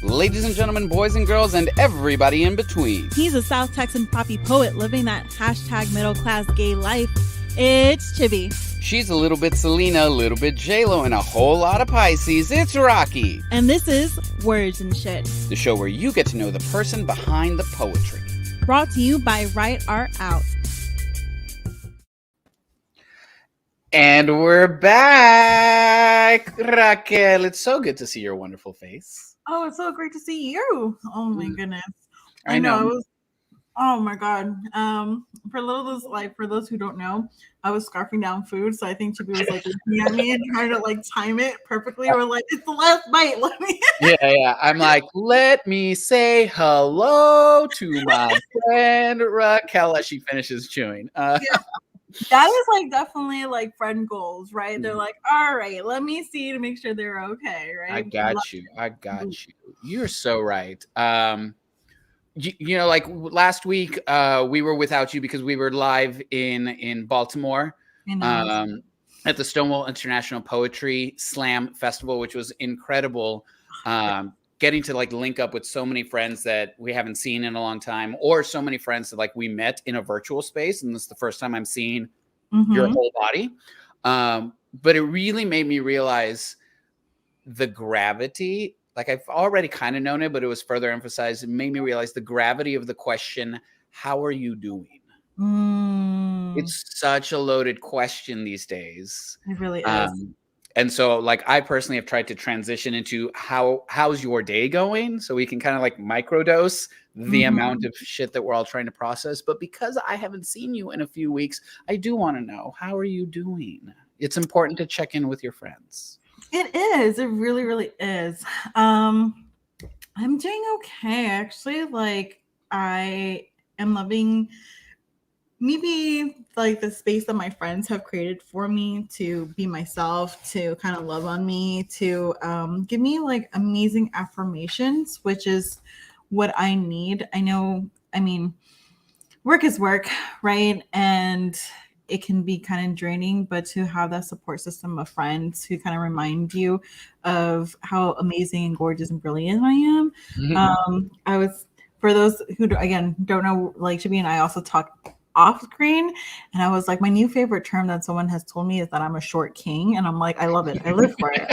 Ladies and gentlemen, boys and girls, and everybody in between. He's a South Texan poppy poet living that hashtag middle class gay life. It's Chibi. She's a little bit Selena, a little bit J-Lo, and a whole lot of Pisces. It's Rocky. And this is Words and Shit, the show where you get to know the person behind the poetry. Brought to you by Write Art Out. And we're back, Raquel. It's so good to see your wonderful face. Oh, it's so great to see you. Oh my goodness. I know. Oh my God. For those who don't know, I was scarfing down food, so I think Chibi was like looking at me and trying to like time it perfectly. Or like, it's the last bite. Let me. Yeah. I'm like, let me say hello to my friend Raquel as she finishes chewing. Yeah. That is like definitely like friend goals, right? They're like, all right, let me see to make sure they're okay, right? I got you. You're so right. You know, like last week, we were without you because we were live in Baltimore at the Stonewall International Poetry Slam Festival, which was incredible. Getting to like link up with so many friends that we haven't seen in a long time, or so many friends that like we met in a virtual space. And this is the first time I'm seeing your whole body. But it really made me realize the gravity. Like I've already kind of known it, but it was further emphasized. It made me realize the gravity of the question, how are you doing? It's such a loaded question these days. It really is. And so like I personally have tried to transition into how's your day going? So we can kind of like microdose the amount of shit that we're all trying to process. But because I haven't seen you in a few weeks, I do want to know, how are you doing? It's important to check in with your friends. It is. It really, really is. I'm doing okay, actually. Like I am loving maybe like the space that my friends have created for me to be myself, to kind of love on me, to give me like amazing affirmations, which is what I need. I know, I mean, work is work, right? And it can be kind of draining, but to have that support system of friends who kind of remind you of how amazing and gorgeous and brilliant I am. For those who again don't know, like Chibi and I also talk off screen, and I was like, my new favorite term that someone has told me is that I'm a short king, and I'm like, I love it. I live for it.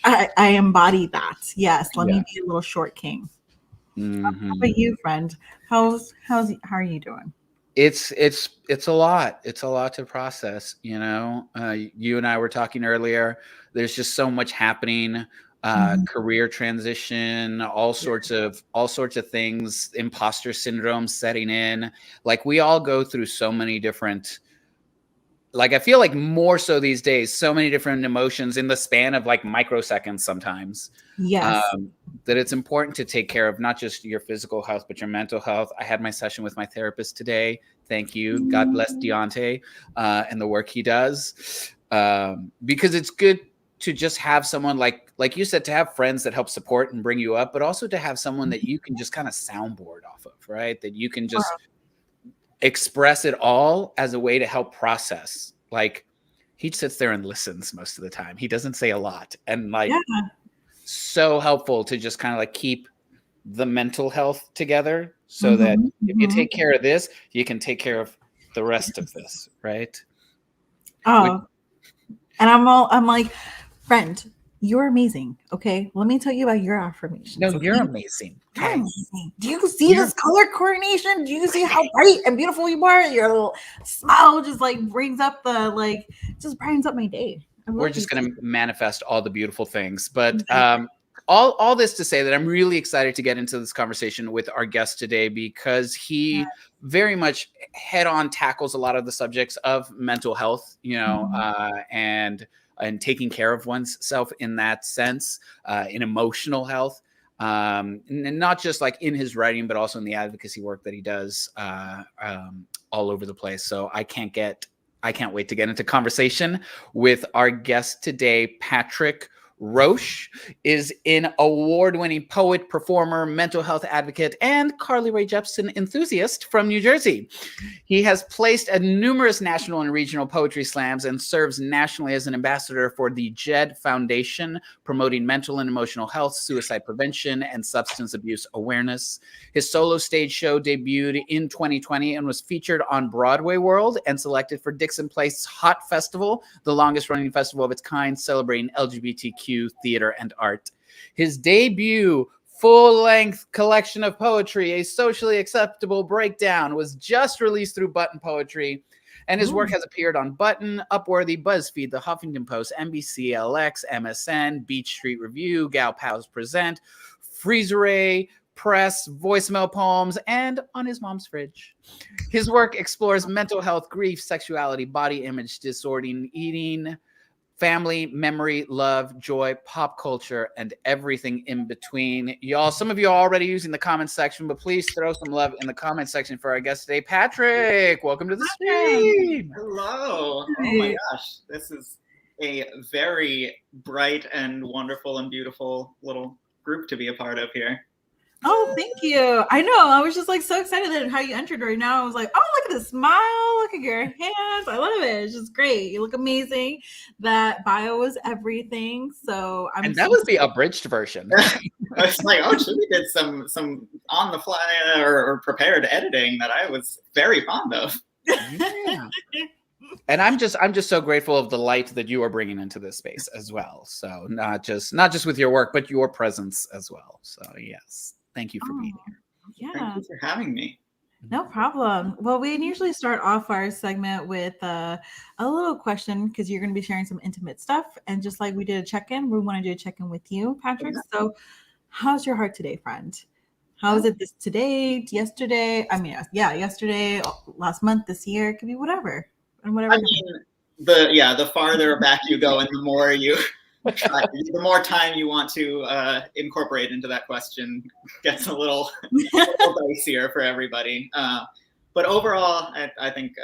I embody that. Yes, let me be a little short king. How about you, friend? How are you doing? It's a lot. It's a lot to process. You know, you and I were talking earlier. There's just so much happening. Career transition, all sorts of things, imposter syndrome setting in. Like we all go through so many different, like I feel like more so these days, so many different emotions in the span of like microseconds sometimes. Yes. That it's important to take care of not just your physical health, but your mental health. I had my session with my therapist today. Thank you. God bless Deontay and the work he does. Because it's good to just have someone like you said, to have friends that help support and bring you up, but also to have someone that you can just kind of soundboard off of, right? That you can just express it all as a way to help process. Like he sits there and listens most of the time. He doesn't say a lot, and like so helpful to just kind of like keep the mental health together so that if you take care of this, you can take care of the rest of this, right? And I'm like, friend, you're amazing. Okay, let me tell you about your affirmations. No, you're amazing. You're amazing. Do you see this color coordination? Do you see how bright and beautiful you are? Your little smile just like brings up just brightens up my day. We're just going to manifest all the beautiful things. But all this to say that I'm really excited to get into this conversation with our guest today, because he very much head on tackles a lot of the subjects of mental health, you know, and taking care of oneself in that sense, in emotional health, and not just like in his writing, but also in the advocacy work that he does all over the place. So I can't wait to get into conversation with our guest today, Patrick Roche is an award-winning poet, performer, mental health advocate, and Carly Rae Jepsen enthusiast from New Jersey. He has placed at numerous national and regional poetry slams and serves nationally as an ambassador for the JED Foundation, promoting mental and emotional health, suicide prevention, and substance abuse awareness. His solo stage show debuted in 2020 and was featured on Broadway World and selected for Dixon Place's Hot Festival, the longest-running festival of its kind, celebrating LGBTQ theater and art. His debut full-length collection of poetry, A Socially Acceptable Breakdown, was just released through Button Poetry, and his work has appeared on Button, Upworthy, BuzzFeed, The Huffington Post, NBC, LX, MSN, Beach Street Review, Gal Pals Present, Freezeray, Press, Voicemail Poems, and On His Mom's Fridge. His work explores mental health, grief, sexuality, body image disordering, eating, family, memory, love, joy, pop culture, and everything in between. Y'all, some of you are already using the comment section, but please throw some love in the comment section for our guest today, Patrick. Welcome to the stream. Hello. Oh my gosh. This is a very bright and wonderful and beautiful little group to be a part of here. Oh, thank you. I know. I was just like so excited at how you entered right now. I was like, oh, look at the smile. Look at your hands. I love it. It's just great. You look amazing. That bio is everything. So And that was the abridged version. I was like, oh, Julie did some on the fly or prepared editing that I was very fond of. Yeah. And I'm just so grateful of the light that you are bringing into this space as well. So not just with your work, but your presence as well. So yes. Thank you for being here. Yeah. Thank you for having me. No problem. Well, we usually start off our segment with a little question because you're going to be sharing some intimate stuff. And just like we did a check-in, we want to do a check-in with you, Patrick. So how's your heart today, friend? How is it today, yesterday? I mean, yeah, yesterday, last month, this year. It could be whatever. And whatever. I mean, the farther back you go and the more you try, the more time you want to incorporate into that question gets a little dicier for everybody. But overall, I think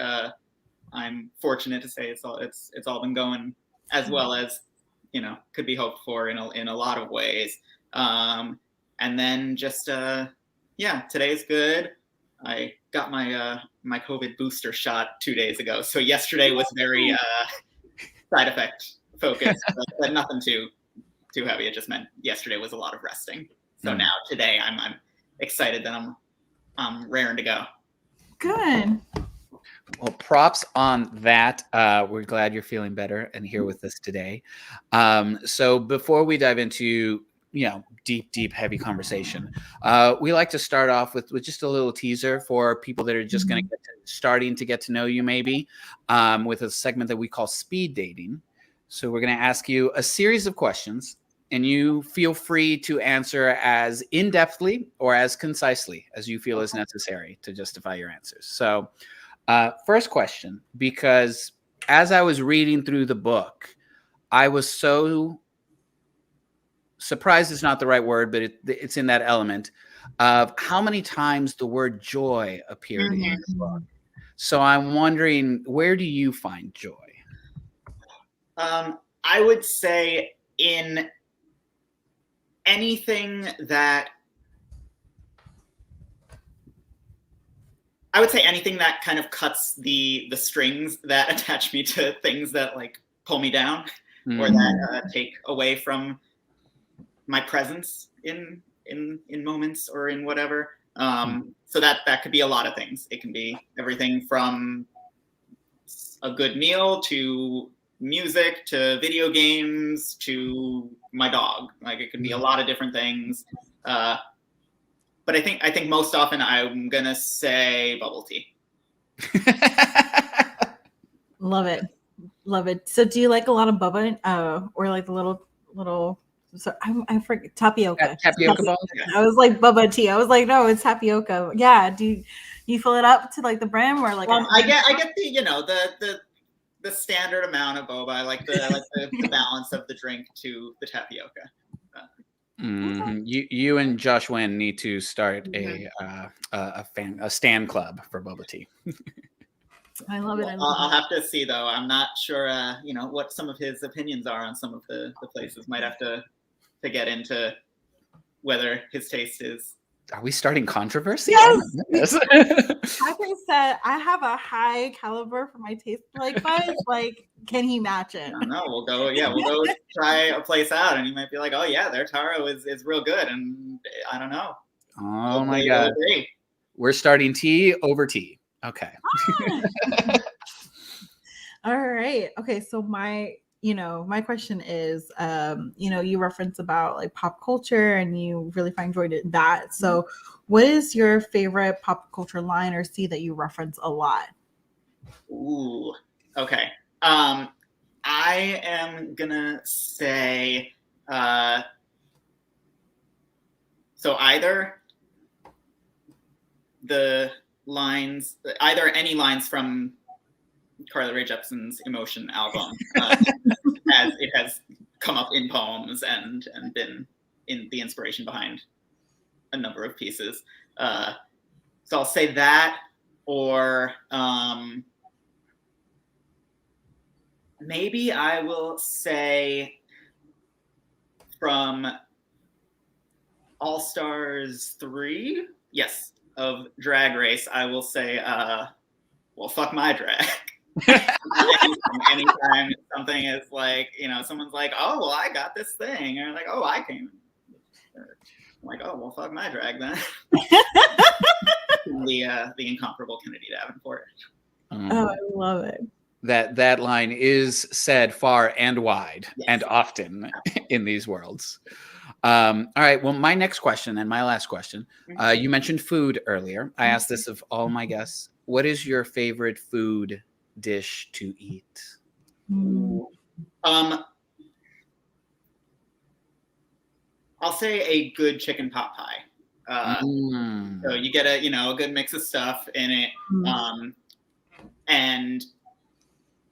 I'm fortunate to say it's all been going as well as could be hoped for in a lot of ways. And then just today's good. I got my my COVID booster shot 2 days ago, so yesterday was very side effect focused, but nothing too heavy. It just meant yesterday was a lot of resting. So now today I'm excited that I'm raring to go. Good. Well, props on that. We're glad you're feeling better and here with us today. So before we dive into deep, heavy conversation, we like to start off with just a little teaser for people that are just going to starting to get to know you, maybe, with a segment that we call speed dating. So we're going to ask you a series of questions, and you feel free to answer as in-depthly or as concisely as you feel is necessary to justify your answers. So first question, because as I was reading through the book, I was so surprised is not the right word, but it's in that element of how many times the word joy appeared in the book. So I'm wondering, where do you find joy? I would say in anything that kind of cuts the strings that attach me to things that like pull me down or that take away from my presence in moments or in whatever. So that could be a lot of things. It can be everything from a good meal to music to video games to my dog. Like it could be a lot of different things. But I think most often I'm gonna say bubble tea. Love it. So do you like a lot of bubba or like the little so I forget tapioca. Tapioca balls? I was like bubba tea. I was like, no, it's tapioca. Yeah. Do you fill it up to like the brim or like I get the standard amount of boba. I like the balance of the drink to the tapioca. You and Josh Wynn need to start a stan club for boba tea. I love it. I I'll love have to see though. I'm not sure, what some of his opinions are on some of the places. Might have to get into whether his taste is. Are we starting controversy? Yes. Oh my goodness. Patrick said, I have a high caliber for my taste like buds. Like, can he match it? I don't know. We'll go try a place out, and he might be like, "Oh yeah, their taro is real good," and I don't know. Oh my God. We're starting tea over tea. Okay. All right. Okay. So my question is, you reference about like pop culture and you really find joy in that. So what is your favorite pop culture line or scene that you reference a lot? Ooh. Okay. I am gonna say, so either any lines from Carly Rae Jepsen's Emotion album, as it has come up in poems and been in the inspiration behind a number of pieces. So I'll say that, or maybe I will say from All Stars 3, yes, of Drag Race, I will say, well, fuck my drag. Anytime something is like, someone's like, oh, well, I got this thing, or like, oh, I came. I'm like, oh, well, fuck my drag then. the incomparable Kennedy Davenport. Oh, I love it. That line is said far and wide, yes, and often in these worlds. All right. Well, my next question and my last question. You mentioned food earlier. I asked this of all my guests. What is your favorite food dish to eat? I'll say a good chicken pot pie. So you get a good mix of stuff in it, and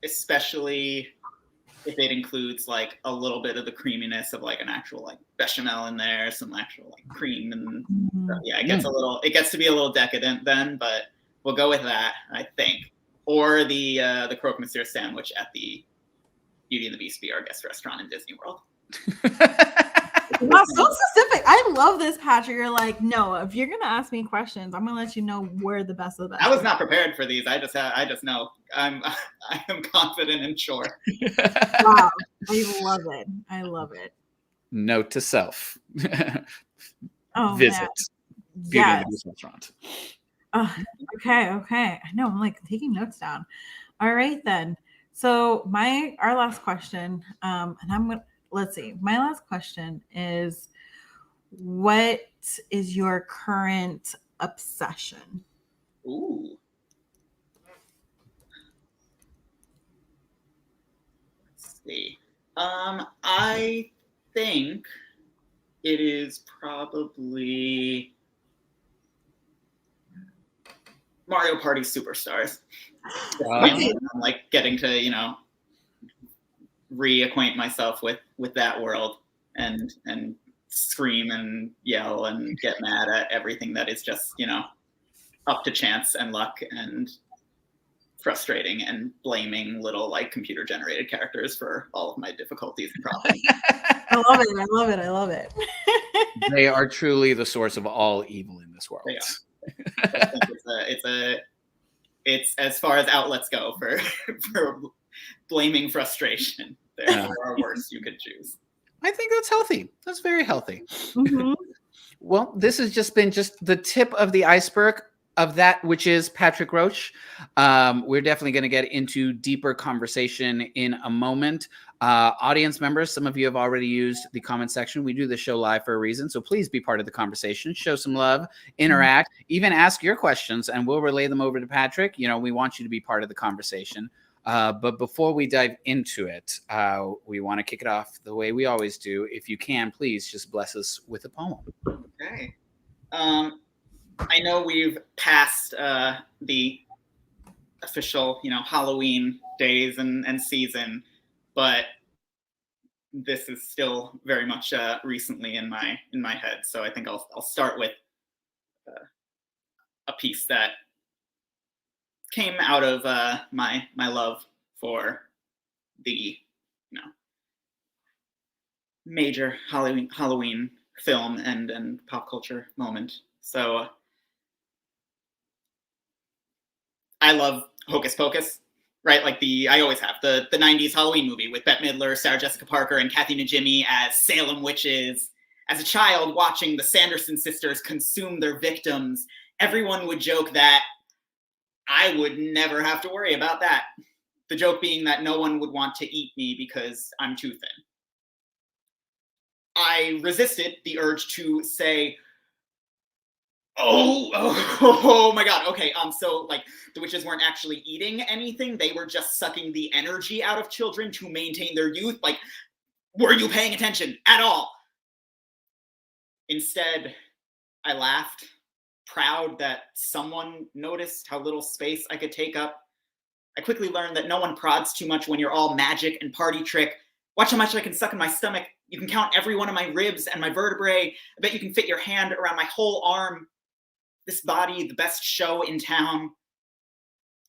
especially if it includes like a little bit of the creaminess of like an actual like bechamel in there, some actual like cream, and it gets to be a little decadent then, but we'll go with that, I think. Or the croque monsieur sandwich at the Beauty and the Beast VR guest restaurant in Disney World. Wow, so specific. I love this, Patrick. You're like, no, if you're gonna ask me questions, I'm gonna let you know where the best of the best. I was not prepared for these. I just know. I am confident and sure. Wow, I love it. I love it. Note to self. Visit Beauty and the Beast restaurant. Okay. I know. I'm like taking notes down. All right then. So our last question, let's see. My last question is, what is your current obsession? Ooh. Let's see. I think it is probably Mario Party Superstars. I'm like getting to, reacquaint myself with that world and scream and yell and get mad at everything that is just, up to chance and luck and frustrating and blaming little like computer generated characters for all of my difficulties and problems. I love it. They are truly the source of all evil in this world. They are. I think it's as far as outlets go for blaming frustration. There are worse you could choose. I think that's healthy. That's very healthy. Well, this has just been the tip of the iceberg of that, which is Patrick Roche. We're definitely going to get into deeper conversation in a moment. Audience members, some of you have already used the comment section. We do the show live for a reason, so please be part of the conversation. Show some love, interact, even ask your questions, and we'll relay them over to Patrick. We want you to be part of the conversation. But before we dive into it, we want to kick it off the way we always do. If you can, please just bless us with a poem. Okay. I know we've passed the official, Halloween days and season, but this is still very much recently in my head. So I think I'll start with a piece that came out of my love for the major Halloween film and pop culture moment. So I love Hocus Pocus, right? Like I always have the 90s Halloween movie with Bette Midler, Sarah Jessica Parker, and Kathy Najimy as Salem witches. As a child watching the Sanderson sisters consume their victims, everyone would joke that I would never have to worry about that. The joke being that no one would want to eat me because I'm too thin. I resisted the urge to say, oh my God. Okay, so like the witches weren't actually eating anything. They were just sucking the energy out of children to maintain their youth. Like, were you paying attention at all? Instead, I laughed, proud that someone noticed how little space I could take up. I quickly learned that no one prods too much when you're all magic and party trick. Watch how much I can suck in my stomach. You can count every one of my ribs and my vertebrae. I bet you can fit your hand around my whole arm. This body, the best show in town.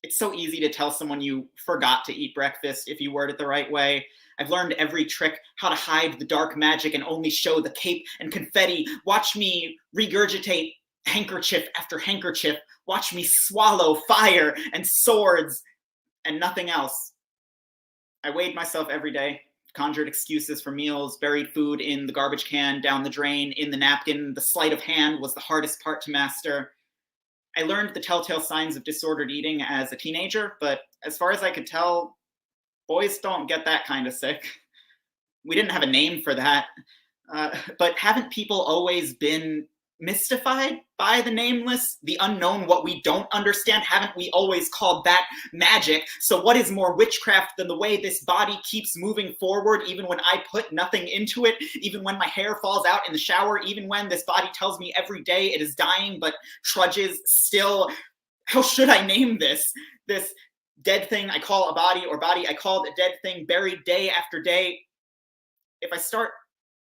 It's so easy to tell someone you forgot to eat breakfast if you word it the right way. I've learned every trick, how to hide the dark magic and only show the cape and confetti. Watch me regurgitate handkerchief after handkerchief. Watch me swallow fire and swords and nothing else. I weighed myself every day, conjured excuses for meals, buried food in the garbage can, down the drain, in the napkin. The sleight of hand was the hardest part to master. I learned the telltale signs of disordered eating as a teenager, but as far as I could tell, boys don't get that kind of sick. We didn't have a name for that. But haven't people always been mystified by the nameless, the unknown, what we don't understand? Haven't we always called that magic? So what is more witchcraft than the way this body keeps moving forward, even when I put nothing into it, even when my hair falls out in the shower, even when this body tells me every day it is dying but trudges still? How should I name this? This dead thing I call a body, or body I call a dead thing, buried day after day. If I start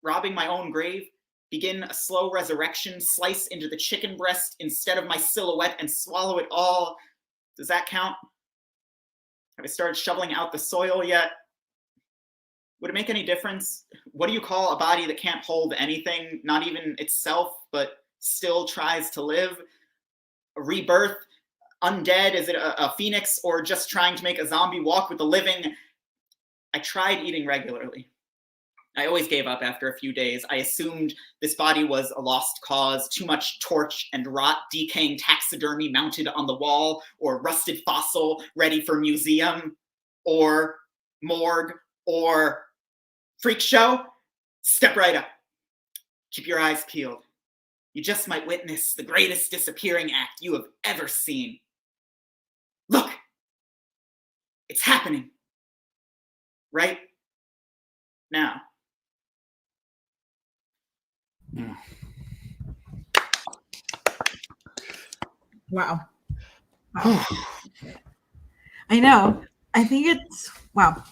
robbing my own grave, begin a slow resurrection, slice into the chicken breast instead of my silhouette and swallow it all, does that count? Have I started shoveling out the soil yet? Would it make any difference? What do you call a body that can't hold anything, not even itself, but still tries to live? A rebirth? Undead? Is it a phoenix, or just trying to make a zombie walk with the living? I tried eating regularly. I always gave up after a few days. I assumed this body was a lost cause, too much torch and rot, decaying taxidermy mounted on the wall, or rusted fossil ready for museum, or morgue, or freak show. Step right up. Keep your eyes peeled. You just might witness the greatest disappearing act you have ever seen. Look, it's happening. Right now. Wow. I know. I think it's wow.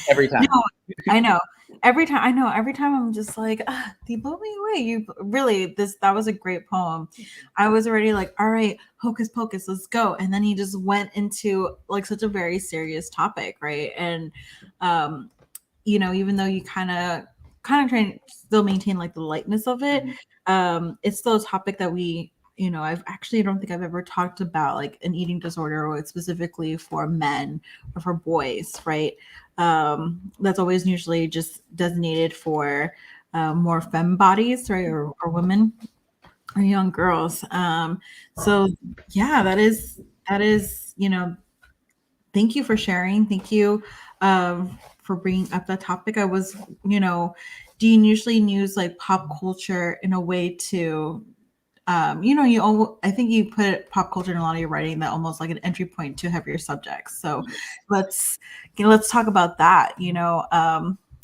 Every time. No, I know. Every time I'm just like, you blew me away. You really, that was a great poem. I was already like, all right, hocus pocus, let's go. And then he just went into like such a very serious topic, right? And even though you kind of try and still maintain like the lightness of it, it's still a topic that we, I don't think I've ever talked about like an eating disorder or specifically for men or for boys, right? That's always usually just designated for more femme bodies, right? Or women or young girls. So yeah, that is, thank you for sharing. Thank you for bringing up that topic. I was, do you usually use like pop culture in a way to, I think you put pop culture in a lot of your writing that almost like an entry point to heavier subjects. So let's talk about that,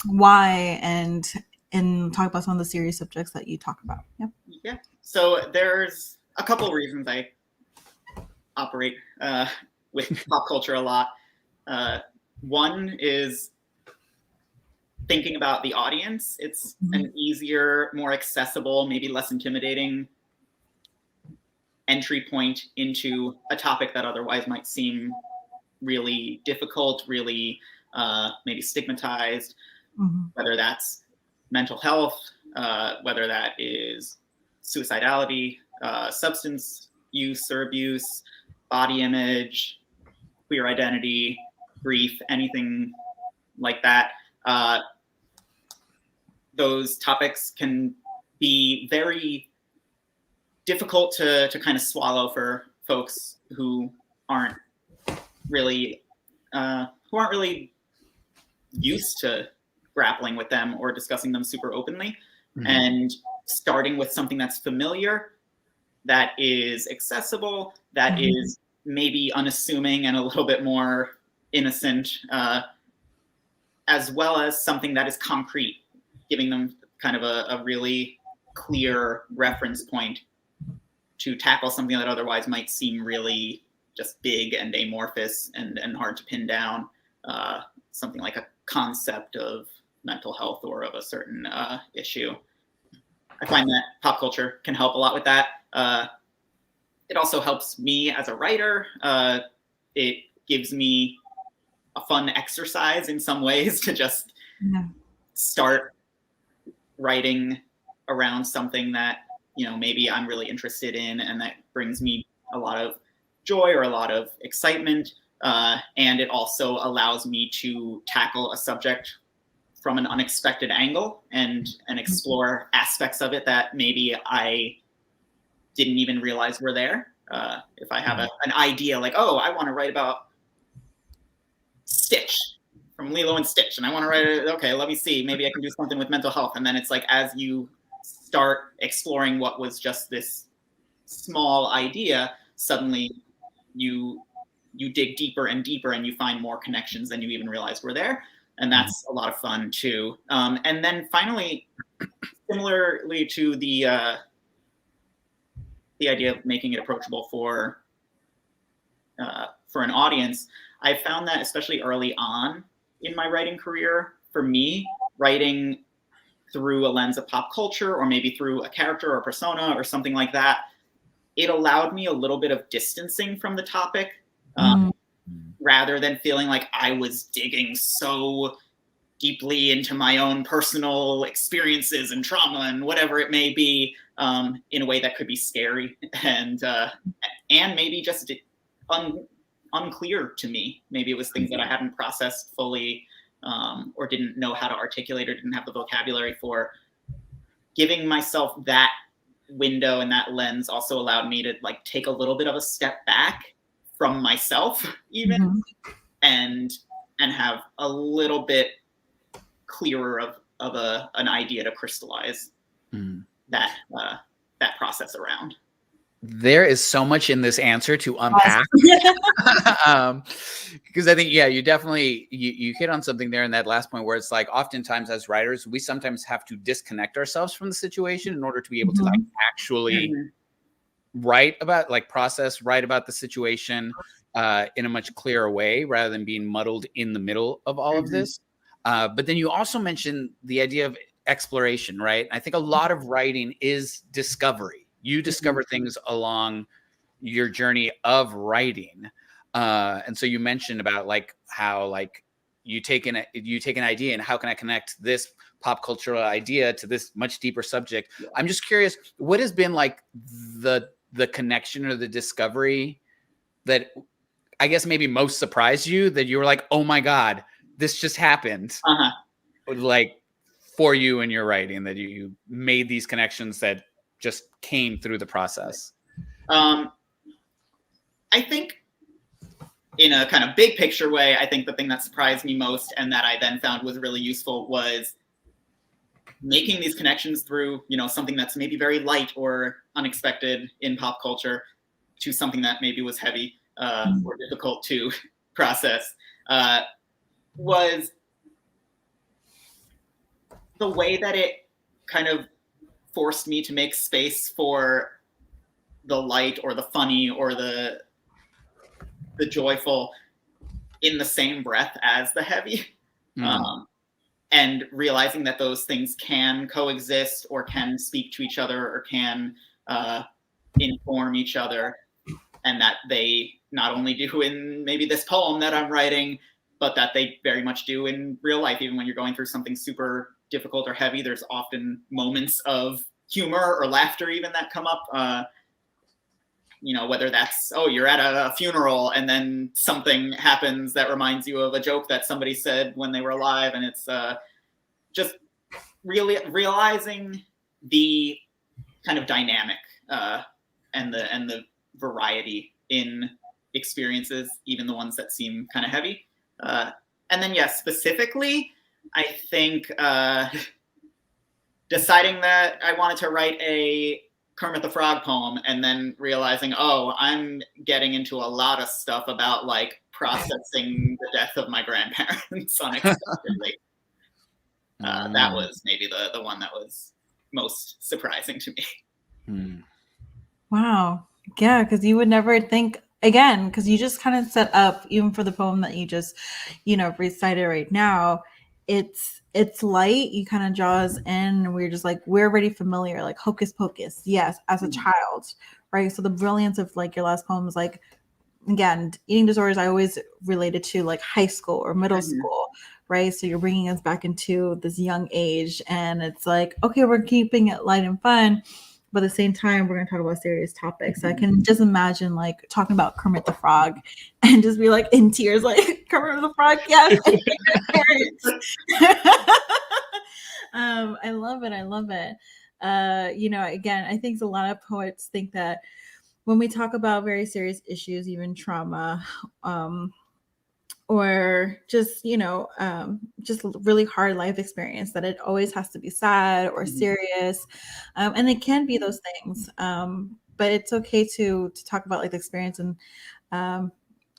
why and talk about some of the serious subjects that you talk about. Yeah. So there's a couple of reasons I operate with pop culture a lot. One is thinking about the audience. It's an easier, more accessible, maybe less intimidating entry point into a topic that otherwise might seem really difficult, really maybe stigmatized, whether that's mental health, whether that is suicidality, substance use or abuse, body image, queer identity, grief, anything like that. Those topics can be very difficult to kind of swallow for folks who aren't really used to grappling with them or discussing them super openly. And starting with something that's familiar, that is accessible, that is maybe unassuming and a little bit more innocent, as well as something that is concrete, giving them kind of a really clear reference point to tackle something that otherwise might seem really just big and amorphous and hard to pin down, something like a concept of mental health or of a certain issue. I find that pop culture can help a lot with that. It also helps me as a writer. It gives me a fun exercise in some ways to just start writing around something that, you know, maybe I'm really interested in and that brings me a lot of joy or a lot of excitement. And it also allows me to tackle a subject from an unexpected angle and explore aspects of it that maybe I didn't even realize were there. If I have an idea like, oh, I want to write about Stitch from Lilo and Stitch, and I want to write it, okay, let me see, maybe I can do something with mental health. And then it's like, as you start exploring what was just this small idea, suddenly you dig deeper and deeper and you find more connections than you even realized were there. And that's a lot of fun too. And then finally, similarly to the idea of making it approachable for an audience, I found that especially early on in my writing career, for me, writing through a lens of pop culture or maybe through a character or persona or something like that, it allowed me a little bit of distancing from the topic, rather than feeling like I was digging so deeply into my own personal experiences and trauma and whatever it may be, in a way that could be scary and maybe just unclear to me. Maybe it was things that I hadn't processed fully, or didn't know how to articulate or didn't have the vocabulary for. Giving myself that window and that lens also allowed me to like take a little bit of a step back from myself even, and have a little bit clearer of an idea to crystallize that process around. There is so much in this answer to unpack. Because I think, yeah, you definitely, you hit on something there in that last point where it's like, oftentimes as writers, we sometimes have to disconnect ourselves from the situation in order to be able to like actually write about, like write about the situation in a much clearer way rather than being muddled in the middle of all of this. But then you also mentioned the idea of exploration, right? I think a lot of writing is discovery. You discover things along your journey of writing. And so you mentioned about like how like you take an idea and how can I connect this pop cultural idea to this much deeper subject? Yeah. I'm just curious, what has been like the connection or the discovery that I guess maybe most surprised you, that you were like, oh my God, this just happened. Like for you in your writing, that you made these connections that just came through the process? I think in a kind of big picture way, I think the thing that surprised me most and that I then found was really useful was making these connections through, you know, something that's maybe very light or unexpected in pop culture to something that maybe was heavy or difficult to process, was the way that it kind of forced me to make space for the light or the funny or the joyful in the same breath as the heavy. And realizing that those things can coexist or can speak to each other or can inform each other, and that they not only do in maybe this poem that I'm writing, but that they very much do in real life. Even when you're going through something super difficult or heavy, there's often moments of humor or laughter even that come up. Whether that's, you're at a funeral and then something happens that reminds you of a joke that somebody said when they were alive. And it's just really realizing the kind of dynamic and the variety in experiences, even the ones that seem kind of heavy. And then, specifically, I think deciding that I wanted to write a Kermit the Frog poem and then realizing, I'm getting into a lot of stuff about like processing the death of my grandparents unexpectedly. That was maybe the one that was most surprising to me. Wow. Yeah, because you would never think, again, because you just kind of set up, even for the poem that you just, recited right now, it's light, you kind of draw us in, and we're just like, we're already familiar, like hocus pocus, yes, as a child, right? So the brilliance of like your last poem is like, again, eating disorders I always related to like high school or middle school, right? So you're bringing us back into this young age, and it's like, okay, we're keeping it light and fun, but at the same time, we're going to talk about serious topics. So I can just imagine like talking about Kermit the Frog and just be like in tears, like Kermit the Frog, yes. I love it. I love it. Again, I think a lot of poets think that when we talk about very serious issues, even trauma, or just, just really hard life experience, that it always has to be sad or serious. And it can be those things. But it's okay to talk about like the experience and,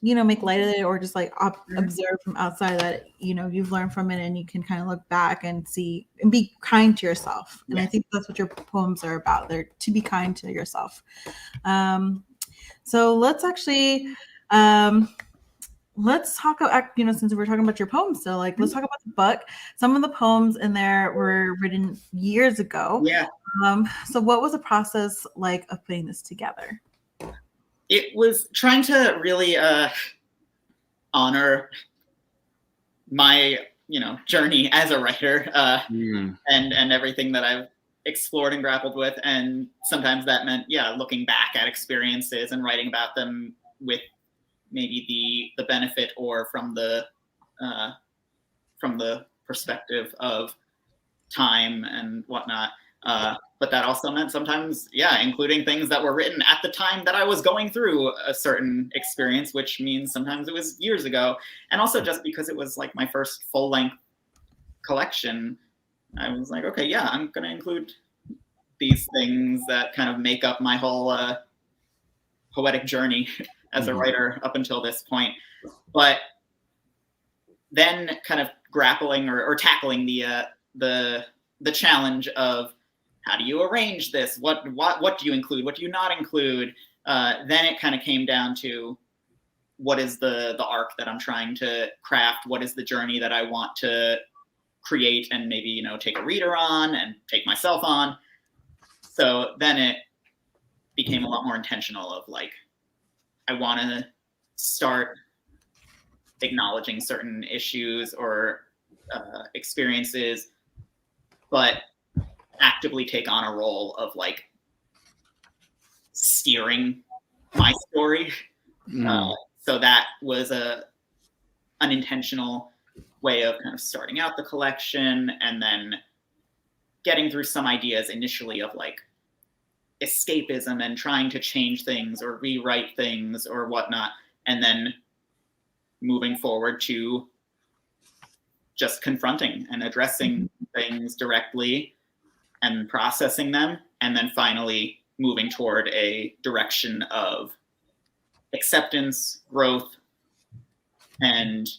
make light of it, or just like observe from outside that, you've learned from it, and you can kind of look back and see and be kind to yourself. And I think that's what your poems are about. They're to be kind to yourself. So let's actually, let's talk about, since we're talking about your poems still, like, let's talk about the book. Some of the poems in there were written years ago. Yeah. So what was the process like of putting this together? It was trying to really honor my, journey as a writer and everything that I've explored and grappled with. And sometimes that meant, looking back at experiences and writing about them with maybe the benefit or from the perspective of time and whatnot. But that also meant sometimes, including things that were written at the time that I was going through a certain experience, which means sometimes it was years ago. And also just because it was like my first full-length collection, I was like, okay, I'm going to include these things that kind of make up my whole poetic journey as a writer up until this point. But then kind of grappling or tackling the challenge of, how do you arrange this? What do you include? What do you not include? Then it kind of came down to, what is the arc that I'm trying to craft? What is the journey that I want to create and maybe, take a reader on and take myself on? So then it became a lot more intentional of like, I want to start acknowledging certain issues or experiences, but actively take on a role of like steering my story. So that was an intentional way of kind of starting out the collection, and then getting through some ideas initially of like escapism and trying to change things or rewrite things or whatnot, and then moving forward to just confronting and addressing things directly and processing them, and then finally moving toward a direction of acceptance, growth, and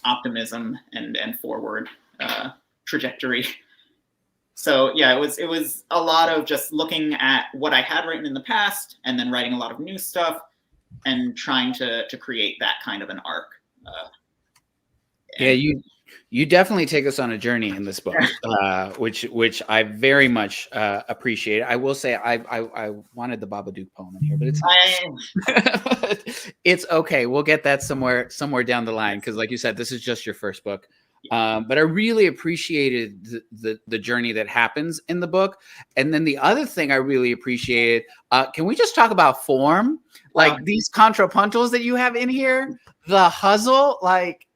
optimism and forward trajectory. So it was a lot of just looking at what I had written in the past and then writing a lot of new stuff and trying to create that kind of an arc. You definitely take us on a journey in this book, which I very much appreciate. I will say I wanted the Babadook poem in here, but it's okay. We'll get that somewhere down the line, because, like you said, this is just your first book. But I really appreciated the journey that happens in the book. And then the other thing I really appreciated, can we just talk about form? Like these contrapuntals that you have in here, the hustle, like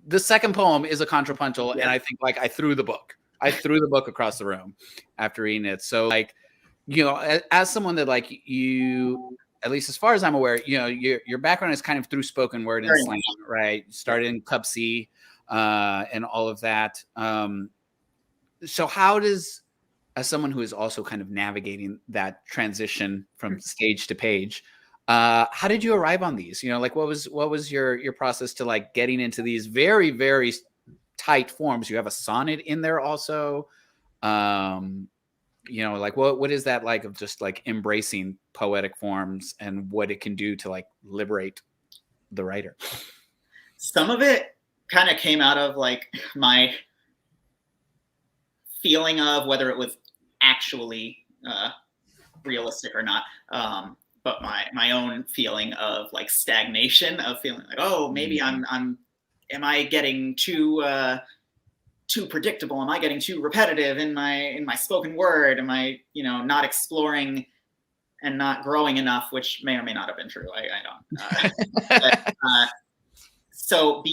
the second poem is a contrapuntal, and I think like I threw the book across the room after reading it. So like, you know, as someone that like you, at least as far as I'm aware, you know, your background is kind of through spoken word and slam, right? You started in CUPSI and all of that. So how does, as someone who is also kind of navigating that transition from stage to page, how did you arrive on these? You know, like what was your process to like getting into these very, very tight forms? You have a sonnet in there also. You know, like what is that like, of just like embracing poetic forms and what it can do to like liberate the writer? Some of it kind of came out of like my feeling of whether it was actually realistic or not. But my own feeling of like stagnation, of feeling like, oh, maybe am I getting too predictable? Am I getting too repetitive in my spoken word? Am I, you know, not exploring and not growing enough, which may or may not have been true. I don't. So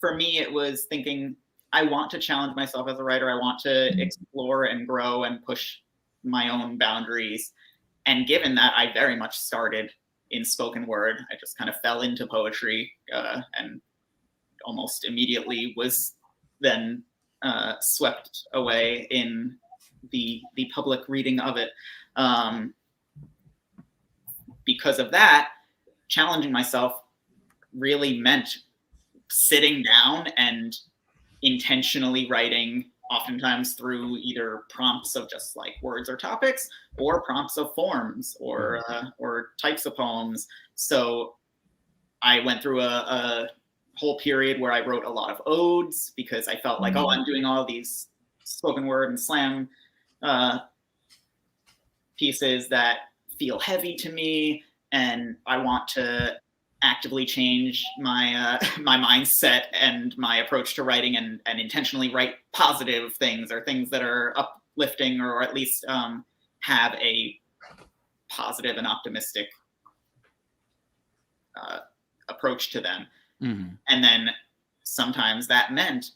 for me, it was thinking, I want to challenge myself as a writer. I want to explore and grow and push my own boundaries. And given that I very much started in spoken word, I just kind of fell into poetry and almost immediately was then swept away in the public reading of it. Because of that, challenging myself really meant sitting down and intentionally writing, oftentimes through either prompts of just like words or topics, or prompts of forms or types of poems. So I went through a whole period where I wrote a lot of odes, because I felt like, oh, I'm doing all these spoken word and slam pieces that feel heavy to me, and I want to actively change my my mindset and my approach to writing, and intentionally write positive things, or things that are uplifting, or at least have a positive and optimistic approach to them. And then sometimes that meant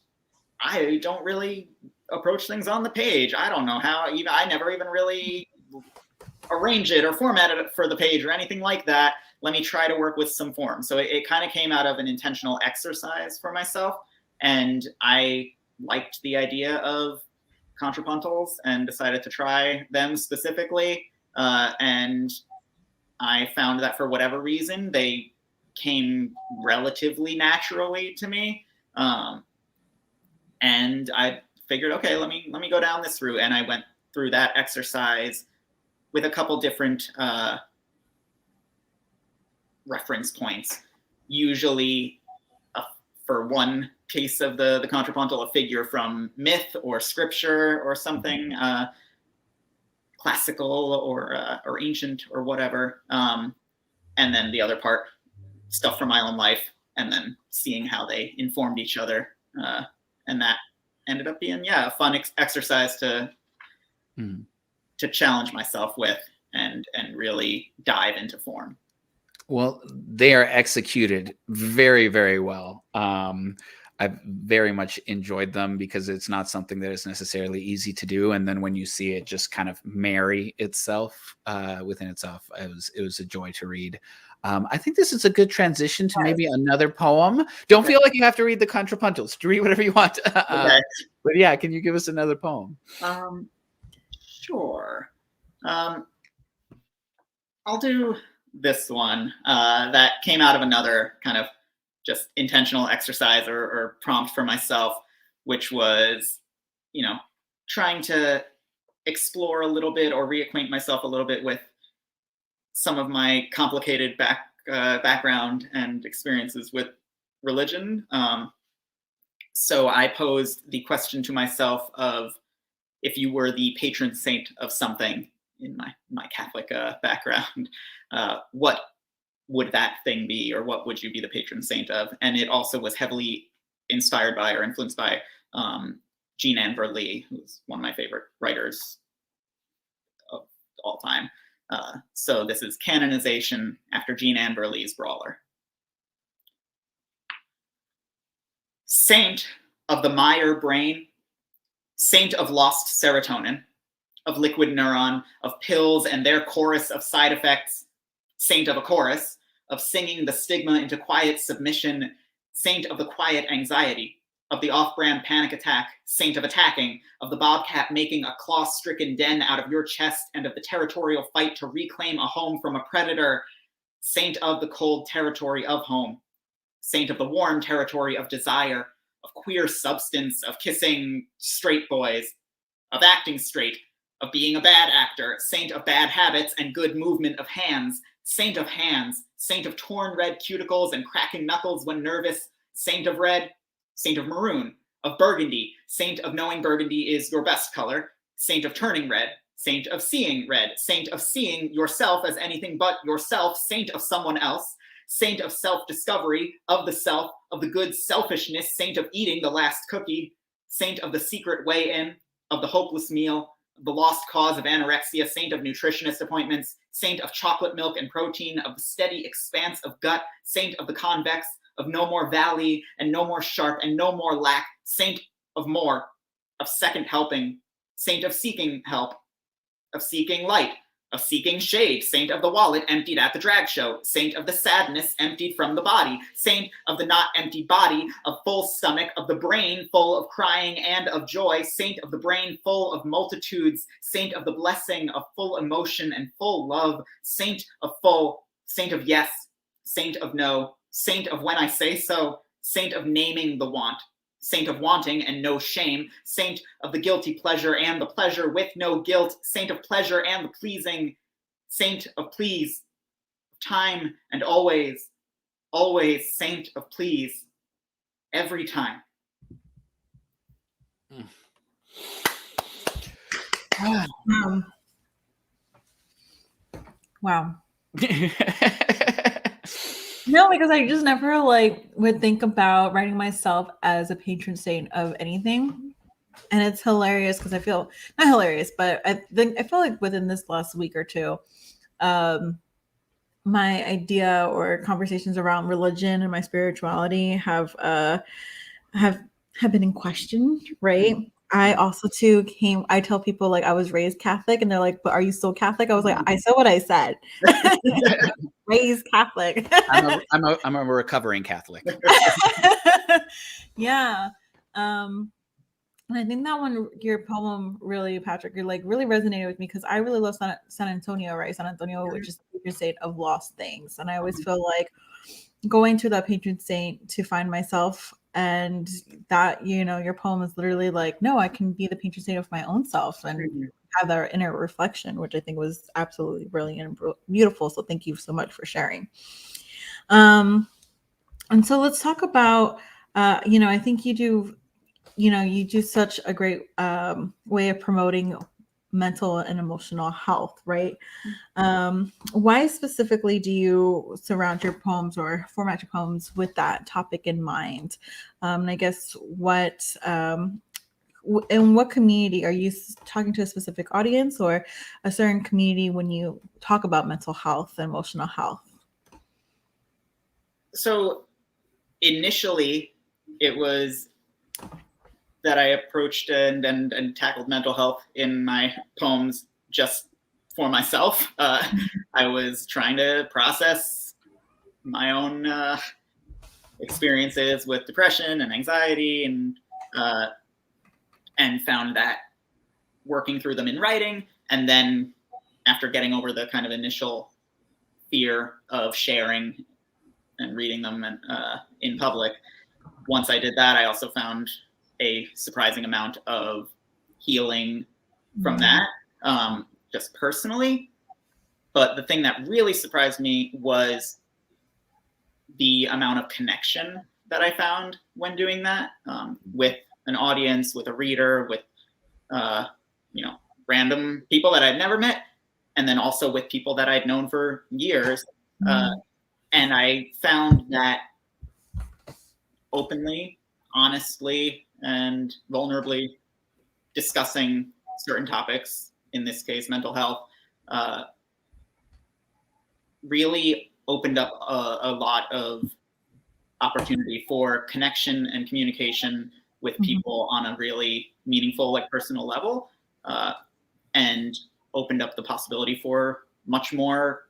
I don't really approach things on the page. I don't know how, I never even really arrange it or format it for the page or anything like that. Let me try to work with some form. So it kind of came out of an intentional exercise for myself. And I liked the idea of contrapuntals and decided to try them specifically. And I found that for whatever reason, they came relatively naturally to me. And I figured, okay, let me go down this route. And I went through that exercise with a couple different reference points. Usually, for one case of the contrapuntal, a figure from myth or scripture or something classical or ancient or whatever. And then the other part, stuff from my own life, and then seeing how they informed each other. And that ended up being, a fun exercise to challenge myself with and really dive into form. Well, they are executed very, very well. I've very much enjoyed them, because it's not something that is necessarily easy to do. And then when you see it just kind of marry itself within itself, it was a joy to read. I think this is a good transition to maybe another poem. Don't feel like you have to read the contrapuntals. Read whatever you want. Okay. But yeah, can you give us another poem? Sure. I'll do this one that came out of another kind of just intentional exercise or prompt for myself, which was, trying to explore a little bit or reacquaint myself a little bit with some of my complicated background and experiences with religion. So I posed the question to myself of, if you were the patron saint of something, in my Catholic background, what would that thing be, or what would you be the patron saint of? And it also was heavily inspired by or influenced by Jean Ann Burley, who's one of my favorite writers of all time. So this is canonization after Jean Ann Burley's Brawler. Saint of the Meyer brain, saint of lost serotonin, of liquid neuron, of pills and their chorus of side effects, saint of a chorus, of singing the stigma into quiet submission, saint of the quiet anxiety, of the off-brand panic attack, saint of attacking, of the bobcat making a claw-stricken den out of your chest, and of the territorial fight to reclaim a home from a predator, saint of the cold territory of home, saint of the warm territory of desire, of queer substance, of kissing straight boys, of acting straight, of being a bad actor, saint of bad habits and good movement of hands, saint of torn red cuticles and cracking knuckles when nervous, saint of red, saint of maroon, of burgundy, saint of knowing burgundy is your best color, saint of turning red, saint of seeing yourself as anything but yourself, saint of someone else, saint of self-discovery, of the self, of the good selfishness, saint of eating the last cookie, saint of the secret way in, of the hopeless meal, the lost cause of anorexia, saint of nutritionist appointments, saint of chocolate milk and protein, of the steady expanse of gut, saint of the convex, of no more valley and no more sharp and no more lack, saint of more, of second helping, saint of seeking help, of seeking light, of seeking shade, saint of the wallet emptied at the drag show, saint of the sadness emptied from the body, saint of the not empty body, of full stomach, of the brain full of crying and of joy, saint of the brain full of multitudes, saint of the blessing of full emotion and full love, saint of full, saint of yes, saint of no, saint of when I say so, saint of naming the want, saint of wanting and no shame, saint of the guilty pleasure and the pleasure with no guilt, saint of pleasure and the pleasing, saint of please, time and always, always saint of please, every time. Wow. No, because I just never would think about writing myself as a patron saint of anything. And it's hilarious because I feel not hilarious, but I feel like within this last week or two, my idea or conversations around religion and my spirituality have been in question, right? I also too I tell people I was raised Catholic and they're like, but are you still Catholic? I was like, I said what I said. Raised Catholic. I'm a recovering Catholic. Yeah. And I think that one, your poem really, Patrick, really resonated with me because I really love San Antonio, right? San Antonio, which is the patron saint of lost things. And I always feel like going to that patron saint to find myself, and that, your poem is literally no, I can be the patron saint of my own self and have that inner reflection, which I think was absolutely brilliant and beautiful. So thank you so much for sharing. And so let's talk about, I think you do such a great way of promoting mental and emotional health, right? Why specifically do you surround your poems or format your poems with that topic in mind? And I guess in what community are you talking to, a specific audience or a certain community when you talk about mental health and emotional health? So initially it was that I approached and tackled mental health in my poems just for myself. I was trying to process my own experiences with depression and anxiety, and found that working through them in writing, and then after getting over the kind of initial fear of sharing and reading them in public, once I did that, I also found a surprising amount of healing from that, just personally. But the thing that really surprised me was the amount of connection that I found when doing that, with an audience, with a reader, with random people that I'd never met, and then also with people that I'd known for years. And I found that openly, honestly, and vulnerably discussing certain topics, in this case, mental health, really opened up a lot of opportunity for connection and communication with people on a really meaningful, like, personal level, and opened up the possibility for much more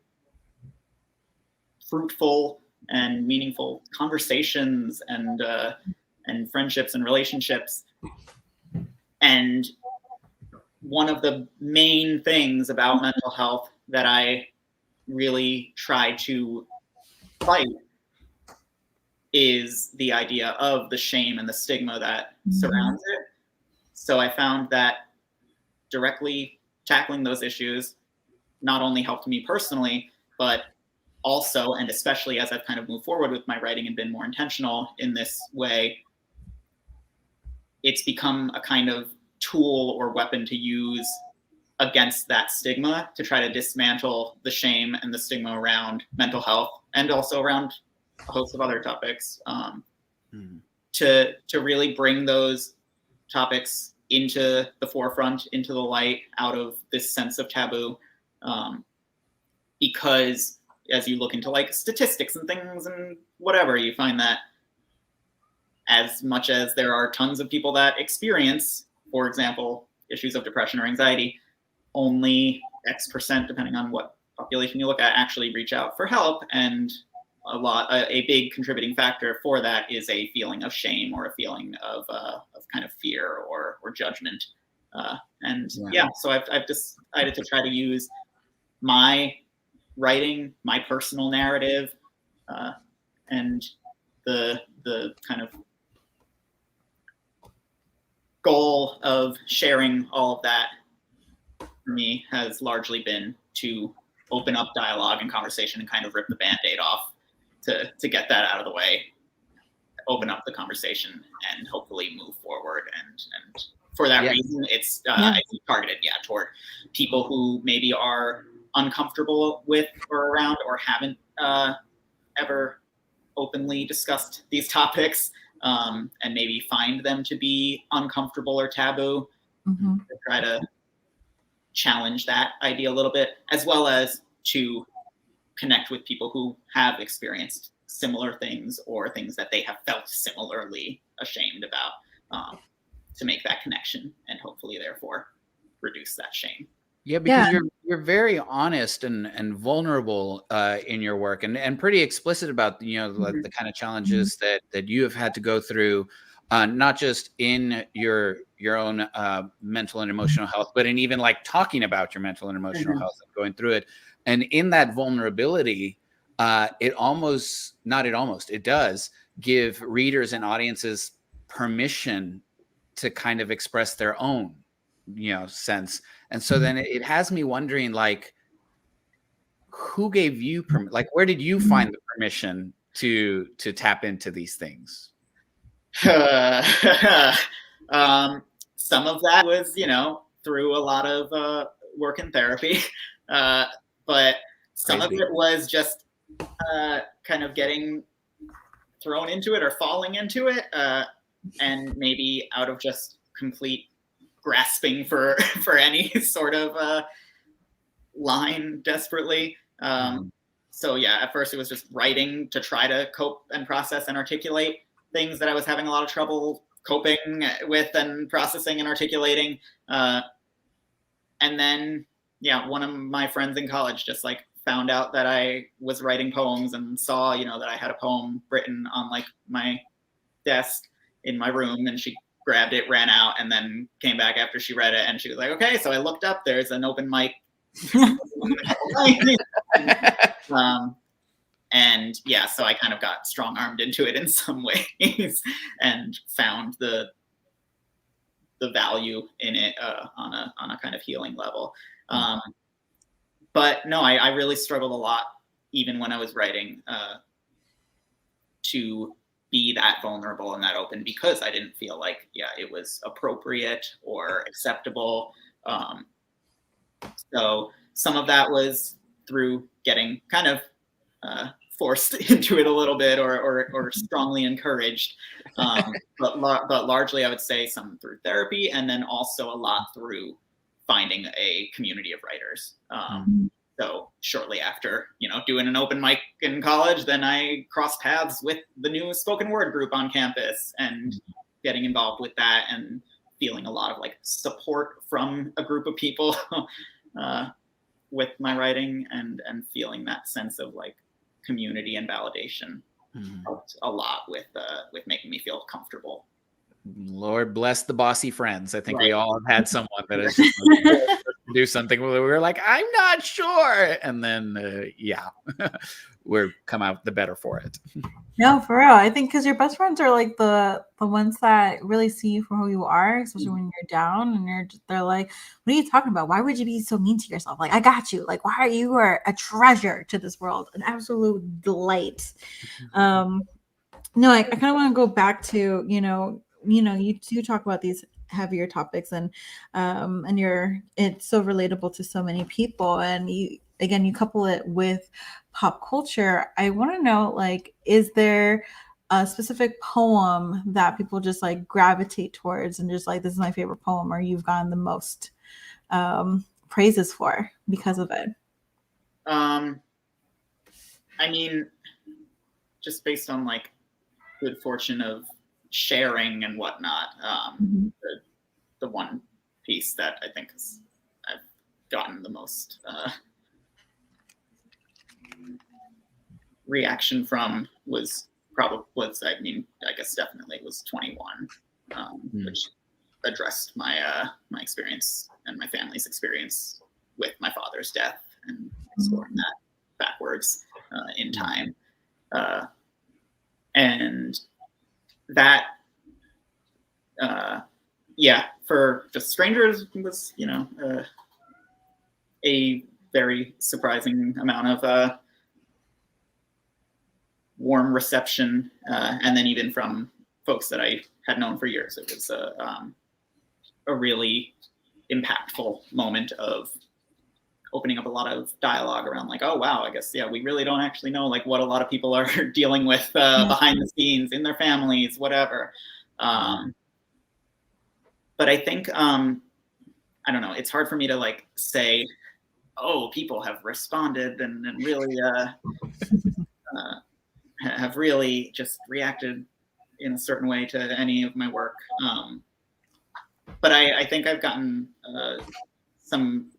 fruitful and meaningful conversations and friendships and relationships. And one of the main things about mental health that I really try to fight is the idea of the shame and the stigma that surrounds it. So I found that directly tackling those issues not only helped me personally, but also, and especially as I've kind of moved forward with my writing and been more intentional in this way, it's become a kind of tool or weapon to use against that stigma, to try to dismantle the shame and the stigma around mental health, and also around a host of other topics, to really bring those topics into the forefront, into the light, out of this sense of taboo. Because as you look into, like, statistics and things and whatever, you find that as much as there are tons of people that experience, for example, issues of depression or anxiety, only X%, depending on what population you look at, actually reach out for help. And a big contributing factor for that is a feeling of shame, or a feeling of kind of fear or judgment. So I've decided to try to use my writing, my personal narrative, and the kind of goal of sharing all of that for me has largely been to open up dialogue and conversation and kind of rip the Band-Aid off, to get that out of the way, open up the conversation, and hopefully move forward. And for that reason, it's targeted toward people who maybe are uncomfortable with or around, or haven't ever openly discussed these topics, and maybe find them to be uncomfortable or taboo. To try to challenge that idea a little bit, as well as to connect with people who have experienced similar things, or things that they have felt similarly ashamed about, to make that connection and hopefully therefore reduce that shame. Yeah, because you're very honest and vulnerable in your work, and pretty explicit about the kind of challenges that you have had to go through, not just in your own mental and emotional health, but in even like talking about your mental and emotional health and going through it. And in that vulnerability, it does give readers and audiences permission to kind of express their own sense. And so then it has me wondering, like, who gave you like, where did you find the permission to tap into these things? Some of that was through a lot of work in therapy, but some of it was just kind of getting thrown into it or falling into it, and maybe out of just complete grasping for any sort of line desperately. So at first it was just writing to try to cope and process and articulate things that I was having a lot of trouble coping with and processing and articulating. And then one of my friends in college just like found out that I was writing poems, and saw that I had a poem written on like my desk in my room, and she grabbed it, ran out, and then came back after she read it, and she was like, okay. So I looked up, there's an open mic. And so I kind of got strong-armed into it in some ways, and found the value in it on a kind of healing level. But no, I really struggled a lot, even when I was writing, to be that vulnerable and that open because I didn't feel like, it was appropriate or acceptable. So some of that was through getting kind of forced into it a little bit or strongly encouraged. But largely I would say some through therapy, and then also a lot through finding a community of writers. So shortly after, doing an open mic in college, then I crossed paths with the new spoken word group on campus and getting involved with that and feeling a lot of like support from a group of people with my writing and feeling that sense of like community and validation helped a lot with making me feel comfortable. Lord bless the bossy friends. I think we all have had someone that has just like, do something where we're like, I'm not sure. And then, we're come out the better for it. No, for real. I think because your best friends are like the ones that really see you for who you are, especially when you're down and they're like, what are you talking about? Why would you be so mean to yourself? Like, I got you. Like, why are you a treasure to this world? An absolute delight. No, I kind of want to go back to, you do talk about these heavier topics and it's so relatable to so many people. And you couple it with pop culture. I want to know, like, is there a specific poem that people just like gravitate towards and just like, this is my favorite poem, or you've gotten the most praises for because of it? I mean, just based on like good fortune of sharing and whatnot, the one piece that I think I've gotten the most reaction from was I guess definitely was 21, which addressed my my experience and my family's experience with my father's death and exploring that backwards in time. And that, for just strangers was, a very surprising amount of warm reception. And then even from folks that I had known for years, it was a really impactful moment of opening up a lot of dialogue around like, oh, wow, I guess, we really don't actually know like what a lot of people are dealing with behind the scenes in their families, whatever. But I think, I don't know, it's hard for me to like say, oh, people have responded and really have really just reacted in a certain way to any of my work. But I think I've gotten some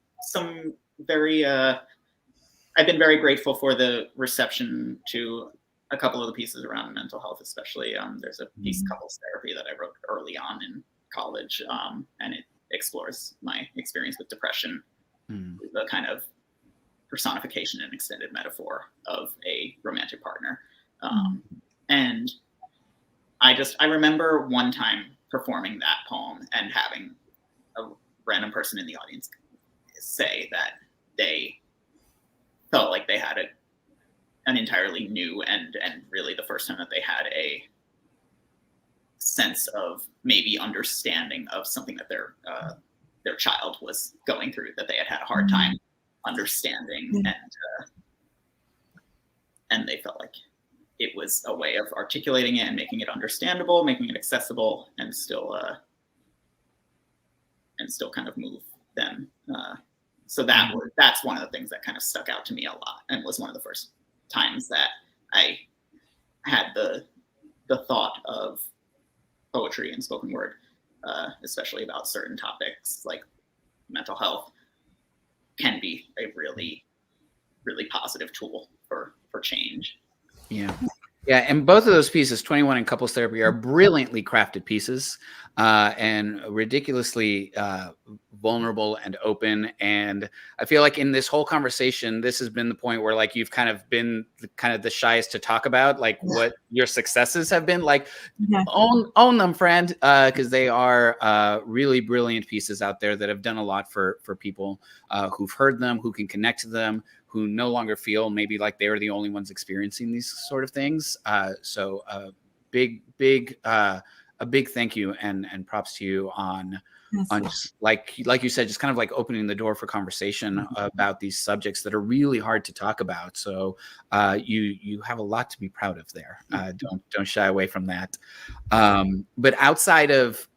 very, I've been very grateful for the reception to a couple of the pieces around mental health, especially. There's a piece, Couples Therapy, that I wrote early on in college, and it explores my experience with depression, the kind of personification and extended metaphor of a romantic partner. And I remember one time performing that poem and having a random person in the audience say that they felt like they had an entirely new and really the first time that they had a sense of maybe understanding of something that their child was going through, that they had a hard time understanding, and they felt like it was a way of articulating it and making it understandable, making it accessible, and still kind of move them. So that's one of the things that kind of stuck out to me a lot, and was one of the first times that I had the thought of poetry and spoken word, especially about certain topics like mental health, can be a really, really positive tool for change. Yeah, and both of those pieces, 21 and Couples Therapy, are brilliantly crafted pieces, and ridiculously vulnerable and open. And I feel like in this whole conversation, this has been the point where like you've kind of been the shyest to talk about like what your successes have been. Like own them, friend, because they are really brilliant pieces out there that have done a lot for people who've heard them, who can connect to them, who no longer feel maybe like they were the only ones experiencing these sort of things. So a big thank you and props to you on just like you said, just kind of like opening the door for conversation about these subjects that are really hard to talk about. So you have a lot to be proud of there. Don't shy away from that. But outside of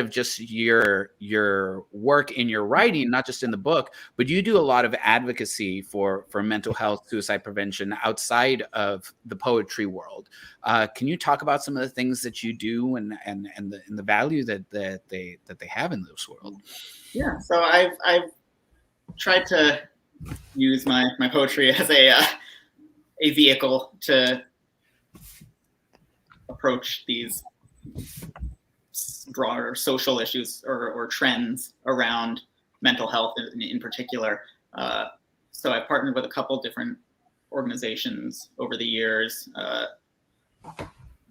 just your work in your writing, not just in the book, but you do a lot of advocacy for mental health, suicide prevention outside of the poetry world. Can you talk about some of the things that you do and the value that they have in this world? Yeah, so I've tried to use my poetry as a vehicle to approach these broader social issues or trends around mental health in particular. So I've partnered with a couple different organizations over the years.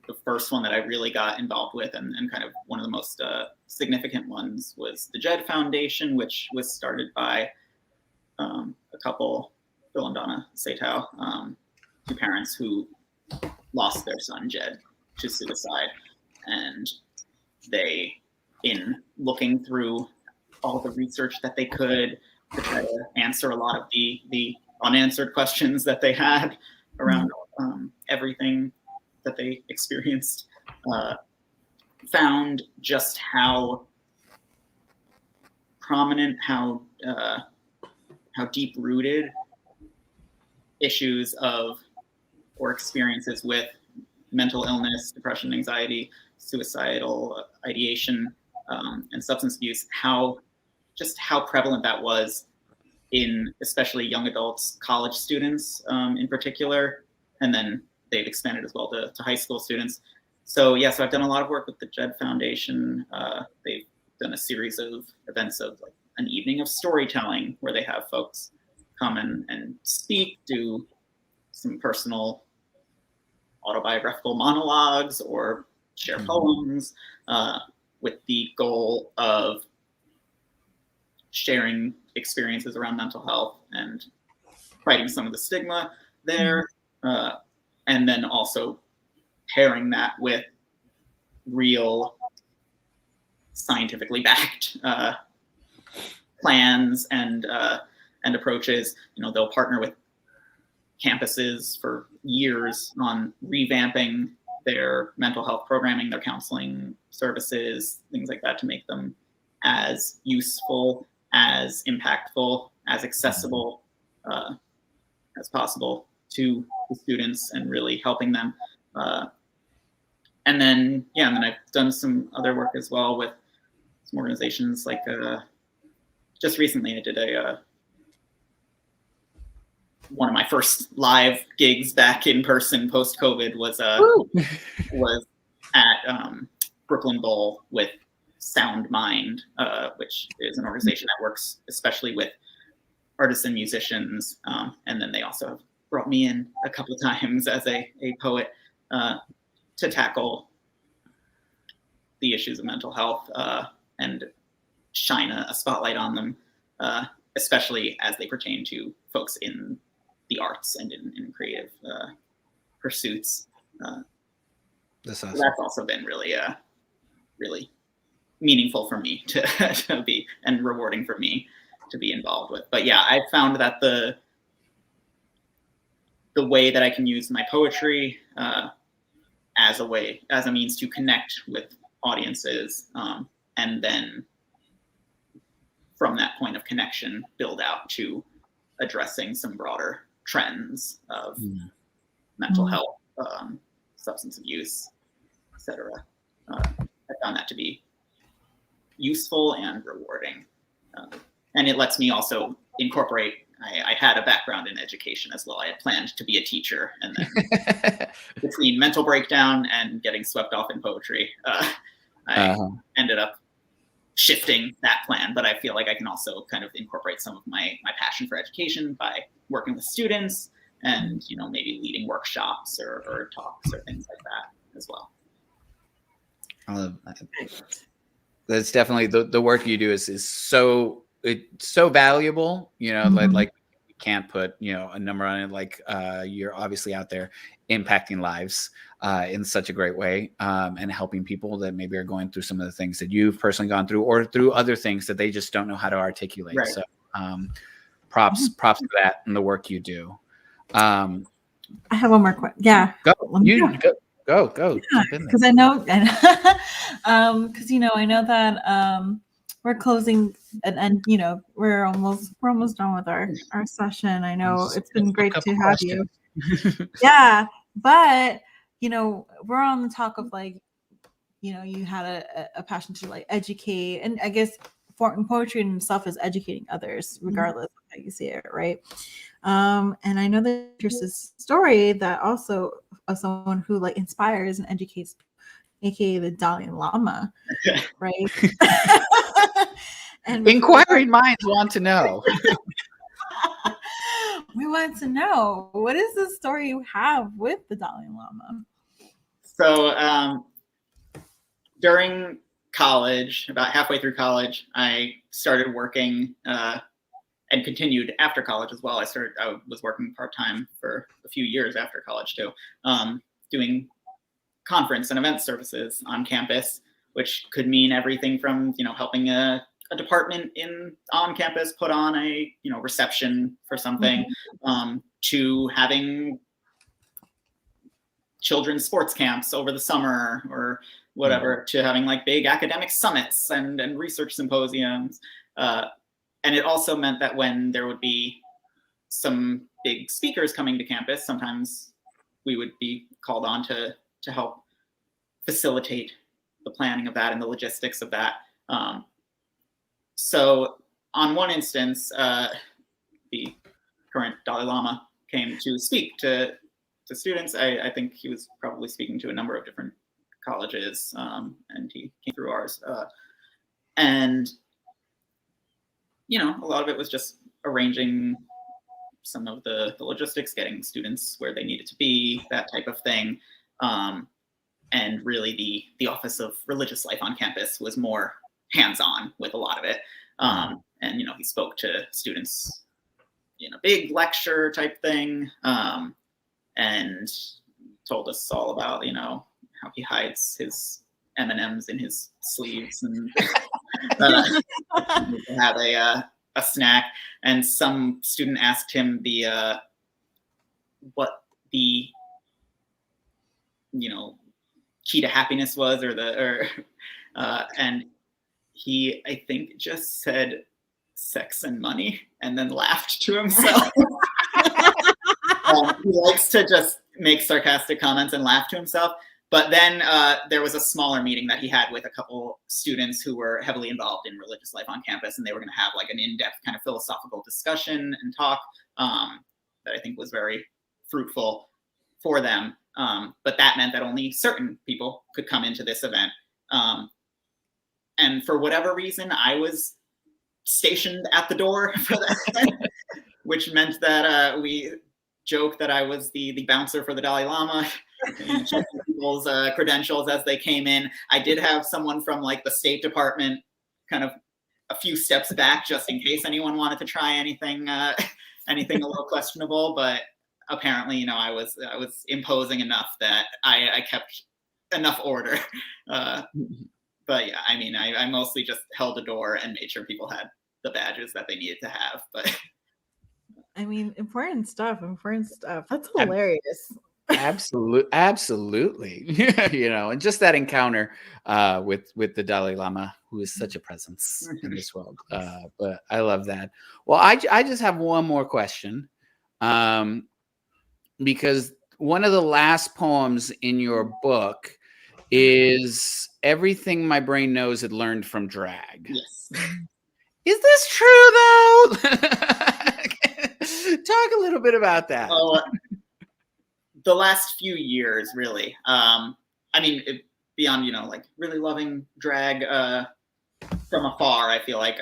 The first one that I really got involved with and kind of one of the most significant ones was the JED Foundation, which was started by a couple, Bill and Donna Satow, two parents who lost their son JED to suicide. And they, in looking through all the research that they could to try to answer a lot of the unanswered questions that they had around everything that they experienced, found just how prominent, how deep-rooted issues of or experiences with mental illness, depression, anxiety, suicidal ideation, and substance abuse, how prevalent that was in especially young adults, college students in particular, and then they've expanded as well to high school students. So yeah, so I've done a lot of work with the JED Foundation. They've done a series of events of like an evening of storytelling where they have folks come and speak, do some personal autobiographical monologues or share poems with the goal of sharing experiences around mental health and fighting some of the stigma there. And then also pairing that with real scientifically backed plans and approaches. You know, they'll partner with campuses for years on revamping their mental health programming, their counseling services, things like that, to make them as useful, as impactful, as accessible as possible to the students and really helping them. And then I've done some other work as well with some organizations like just recently I did one of my first live gigs back in person post-COVID was at Brooklyn Bowl with Sound Mind, which is an organization that works especially with artists and musicians. And then they also have brought me in a couple of times as a poet to tackle the issues of mental health and shine a spotlight on them, especially as they pertain to folks in the arts and in creative pursuits. That's awesome. That's also been really, really meaningful for me to be, and rewarding for me to be involved with. But yeah, I found that the way that I can use my poetry as a means to connect with audiences, and then from that point of connection, build out to addressing some broader trends of mental health, substance abuse, etc. I found that to be useful and rewarding. And it lets me also incorporate, I had a background in education as well. I had planned to be a teacher, and then between mental breakdown and getting swept off in poetry, I ended up shifting that plan. But I feel like I can also kind of incorporate some of my passion for education by working with students and, you know, maybe leading workshops or talks or things like that as well. That's definitely the work you do is so, it's so valuable, you know, like can't put, a number on it. Like you're obviously out there impacting lives in such a great way, and helping people that maybe are going through some of the things that you've personally gone through, or through other things that they just don't know how to articulate. Right. So props to that and the work you do. I have one more question. Yeah. Go. Go. Yeah, because I know, because I know that we're closing and we're almost done with our session. I know it's been great to have you. Yeah, but we're on the talk of like, you had a passion to like educate, and I guess poetry in itself is educating others, regardless of how you see it, right? And I know that there's this story that also of someone who like inspires and educates, aka the Dali Lama, right? And inquiring minds want to know. We want to know, what is the story you have with the Dali Lama? So during college, about halfway through college, I started working and continued after college as well. I was working part-time for a few years after college too, doing conference and event services on campus, which could mean everything from, helping a department on campus put on a, reception for something, to having children's sports camps over the summer or whatever, to having like big academic summits and research symposiums. And it also meant that when there would be some big speakers coming to campus, sometimes we would be called on to help facilitate the planning of that and the logistics of that. So on one instance, the current Dalai Lama came to speak to students. I think he was probably speaking to a number of different colleges, and he came through ours. And a lot of it was just arranging some of the logistics, getting students where they needed to be, that type of thing. And really the Office of Religious Life on campus was more hands-on with a lot of it. And, he spoke to students in a big lecture type thing, and told us all about, how he hides his M&Ms in his sleeves and have a snack. And some student asked him what the key to happiness was, and he, I think, just said sex and money, and then laughed to himself. He likes to just make sarcastic comments and laugh to himself. But then there was a smaller meeting that he had with a couple students who were heavily involved in religious life on campus, and they were going to have like an in-depth kind of philosophical discussion and talk that I think was very fruitful for them. But that meant that only certain people could come into this event. And for whatever reason, I was stationed at the door for that, which meant that we joked that I was the bouncer for the Dalai Lama, checking people's credentials as they came in. I did have someone from like the State Department kind of a few steps back, just in case anyone wanted to try anything a little questionable. But apparently, I was imposing enough that I kept enough order. But yeah, I mean, I mostly just held the door and made sure people had the badges that they needed to have. But I mean, important stuff. That's hilarious. Absolutely. And just that encounter with the Dalai Lama, who is such a presence in this world. But I love that. Well, I just have one more question, because one of the last poems in your book is everything my brain knows it learned from drag. yes. Is this true though? Talk a little bit about that. The last few years, really. I mean, beyond, like really loving drag from afar, I feel like,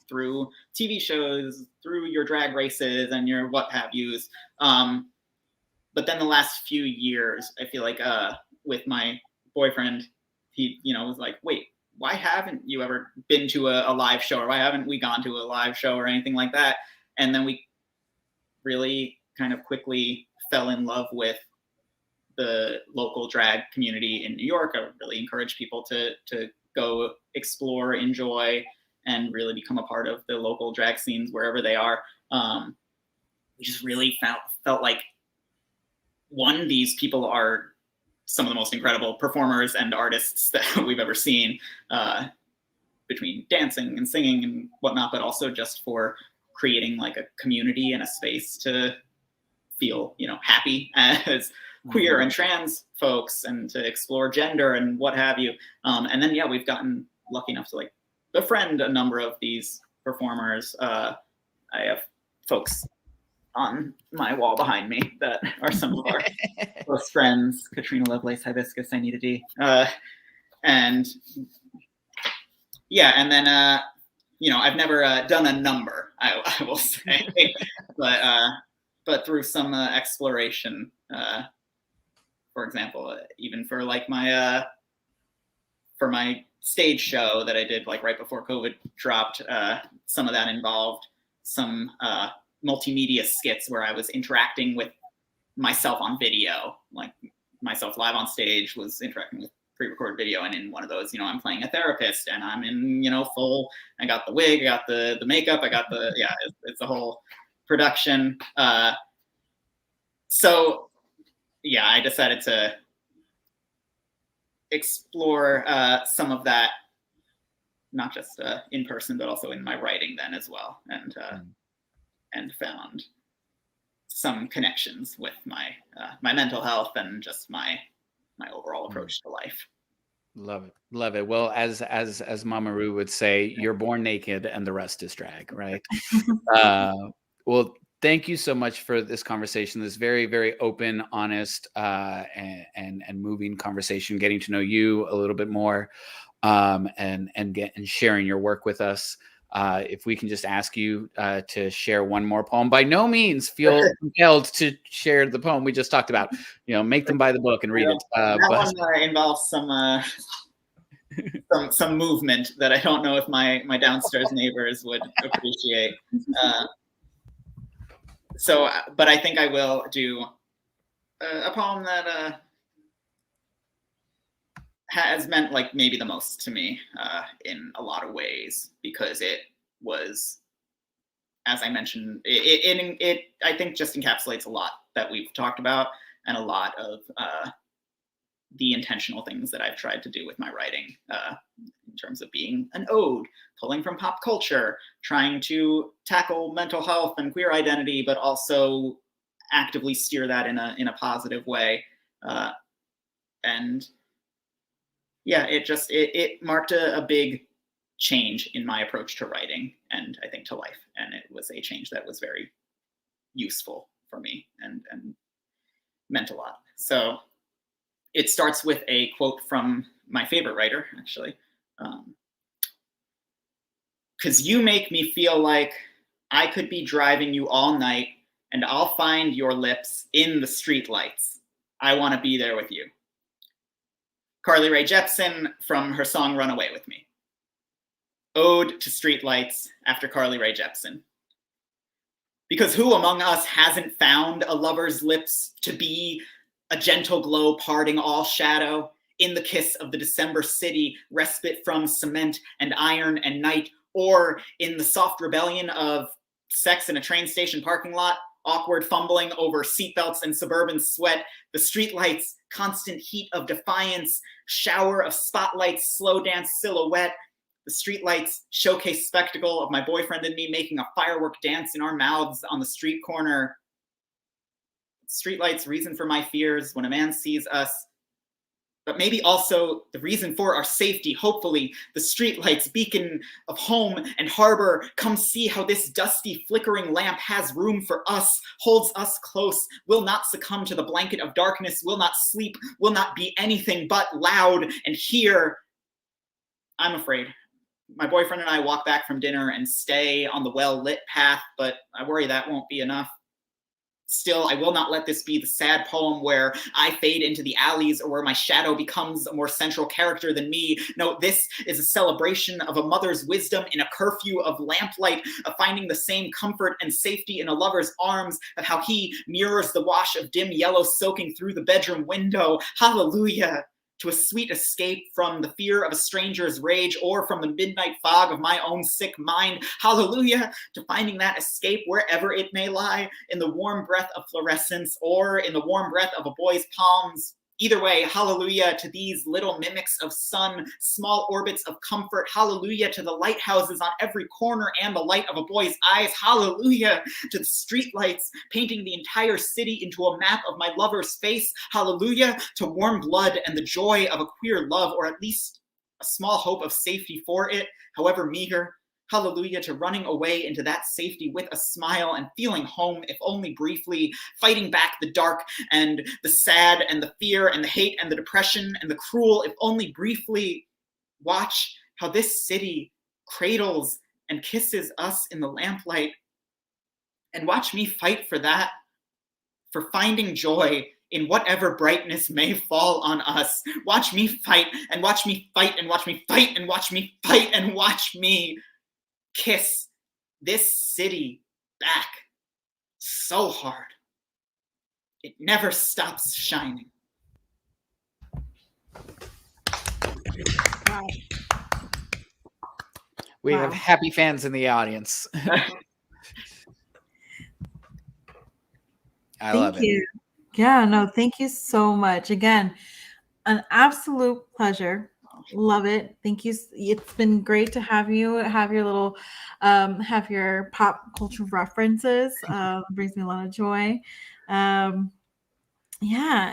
through TV shows, through your drag races and your what have yous. But then the last few years, I feel like with my boyfriend, he, was like, wait, why haven't you ever been to a live show, or why haven't we gone to a live show or anything like that? And then we really kind of quickly fell in love with the local drag community in New York. I would really encourage people to go explore, enjoy, and really become a part of the local drag scenes wherever they are. We just really felt like, one, these people are some of the most incredible performers and artists that we've ever seen, between dancing and singing and whatnot, but also just for creating like a community and a space to feel, happy as queer and trans folks, and to explore gender and what have you. And then, we've gotten lucky enough to like befriend a number of these performers. I have folks on my wall behind me that are some of our close friends: Katrina Lovelace, Hibiscus, I Need a D. And then, I've never done a number, I will say, but through some exploration, for example, even for like my stage show that I did like right before COVID dropped, some of that involved some multimedia skits where I was interacting with myself on video, like myself live on stage was interacting with pre-recorded video, and in one of those, I'm playing a therapist, and I'm in, full, I got the wig, I got the makeup, I got the, it's a whole production. So I decided to explore some of that, not just in person, but also in my writing then as well, and found some connections with my mental health and just my overall approach to life. Love it. Well, as Mama Ru would say, you're born naked and the rest is drag, right? Well, thank you so much for this conversation, this very, very open, honest, and moving conversation, getting to know you a little bit more, and sharing your work with us. If we can just ask you to share one more poem. By no means feel compelled to share the poem we just talked about. Make them buy the book and read it. That one involves some movement that I don't know if my downstairs neighbors would appreciate. But I think I will do a poem that has meant like maybe the most to me in a lot of ways, because it was, as I mentioned, it I think just encapsulates a lot that we've talked about, and a lot of the intentional things that I've tried to do with my writing, in terms of being an ode, pulling from pop culture, trying to tackle mental health and queer identity, but also actively steer that in a positive way. And it marked a big change in my approach to writing, and I think to life. And it was a change that was very useful for me and meant a lot. So it starts with a quote from my favorite writer, actually. "'Cause you make me feel like I could be driving you all night, and I'll find your lips in the streetlights. I want to be there with you." Carly Rae Jepsen, from her song Run Away With Me. Ode to streetlights, after Carly Rae Jepsen. Because who among us hasn't found a lover's lips to be a gentle glow parting all shadow, in the kiss of the December city, respite from cement and iron and night, or in the soft rebellion of sex in a train station parking lot, awkward fumbling over seatbelts and suburban sweat, the streetlights, constant heat of defiance, shower of spotlights, slow dance silhouette, the streetlights, showcase spectacle of my boyfriend and me making a firework dance in our mouths on the street corner. Streetlights, reason for my fears when a man sees us, but maybe also the reason for our safety. Hopefully, the streetlights, beacon of home and harbor. Come see how this dusty, flickering lamp has room for us, holds us close, will not succumb to the blanket of darkness, will not sleep, will not be anything but loud. And here, I'm afraid. My boyfriend and I walk back from dinner and stay on the well-lit path, but I worry that won't be enough. Still, I will not let this be the sad poem where I fade into the alleys or where my shadow becomes a more central character than me. No, this is a celebration of a mother's wisdom in a curfew of lamplight, of finding the same comfort and safety in a lover's arms, of how he mirrors the wash of dim yellow soaking through the bedroom window. Hallelujah! To a sweet escape from the fear of a stranger's rage or from the midnight fog of my own sick mind. Hallelujah, to finding that escape wherever it may lie, in the warm breath of fluorescence or in the warm breath of a boy's palms. Either way, hallelujah to these little mimics of sun, small orbits of comfort. Hallelujah to the lighthouses on every corner and the light of a boy's eyes. Hallelujah to the streetlights painting the entire city into a map of my lover's face. Hallelujah to warm blood and the joy of a queer love, or at least a small hope of safety for it, however meager. Hallelujah to running away into that safety with a smile and feeling home, if only briefly, fighting back the dark and the sad and the fear and the hate and the depression and the cruel, if only briefly. Watch how this city cradles and kisses us in the lamplight. And watch me fight for that, for finding joy in whatever brightness may fall on us. Watch me fight and watch me fight and watch me fight and watch me fight and watch me kiss this city back so hard it never stops shining. Wow. We have happy fans in the audience. I love it. Thank you. Yeah, no, thank you so much. Again, an absolute pleasure. Love it. Thank you. It's been great to have you have your little have your pop culture references. Brings me a lot of joy. Yeah,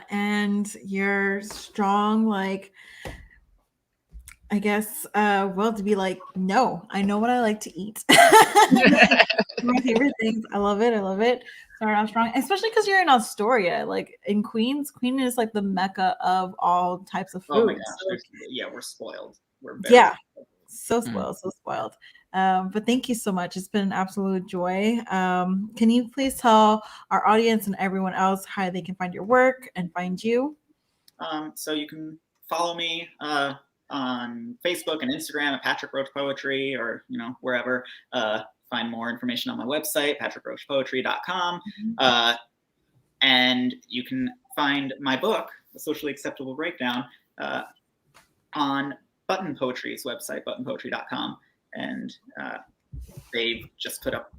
and you're strong, like, I guess, well, to be like, no, I know what I like to eat. My favorite things. I love it. I love it. Start off strong, especially because you're in Astoria, like in Queens. Queen is like the mecca of all types of food. Oh my gosh. So, Yeah, we're spoiled. We're very spoiled. so spoiled. But thank you so much. It's been an absolute joy. Can you please tell our audience and everyone else how they can find your work and find you? So you can follow me on Facebook and Instagram at Patrick Roche Poetry, or wherever. Find more information on my website, patrickrochepoetry.com. And you can find my book, The Socially Acceptable Breakdown, on Button Poetry's website, buttonpoetry.com. And they've just put up,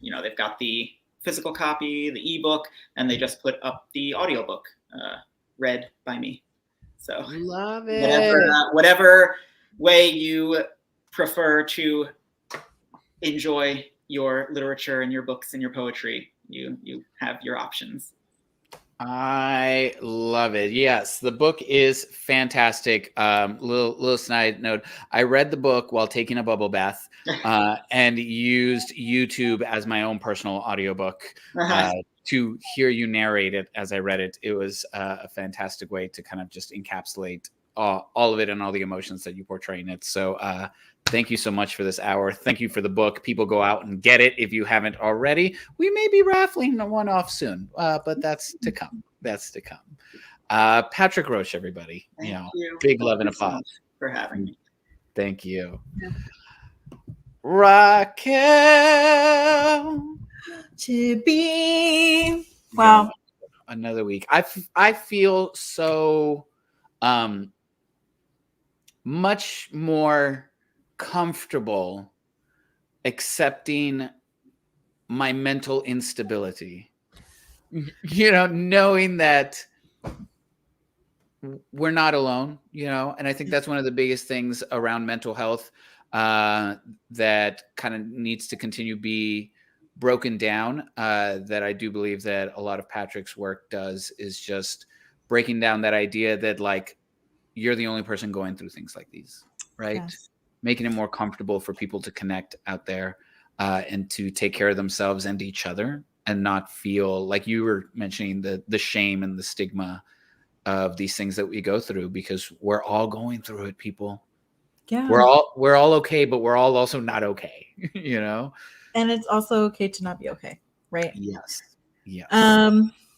they've got the physical copy, the ebook, and they just put up the audiobook read by me. So love it. Whatever way you prefer to enjoy your literature and your books and your poetry, you have your options. I love it. Yes, the book is fantastic. Little side note: I read the book while taking a bubble bath, and used YouTube as my own personal audiobook to hear you narrate it as I read it. It was a fantastic way to kind of just encapsulate all of it and all the emotions that you portray in it. So thank you so much for this hour. Thank you for the book. People, go out and get it if you haven't already. We may be raffling one off soon, but that's to come. That's to come. Patrick Roche, everybody. Thank you. Big love and applause for having me. Thank you. Yeah. Raquel. Chippy. Wow. Another week. I feel so much more comfortable accepting my mental instability, knowing that we're not alone, and I think that's one of the biggest things around mental health that kind of needs to continue be broken down, that I do believe that a lot of Patrick's work does, is just breaking down that idea that, like, you're the only person going through things like these, right? Yes. Making it more comfortable for people to connect out there and to take care of themselves and each other, and not feel like you were mentioning the shame and the stigma of these things that we go through, because we're all going through it, people. Yeah. We're all okay, but we're all also not okay, And it's also okay to not be okay, right? Yes. Yes.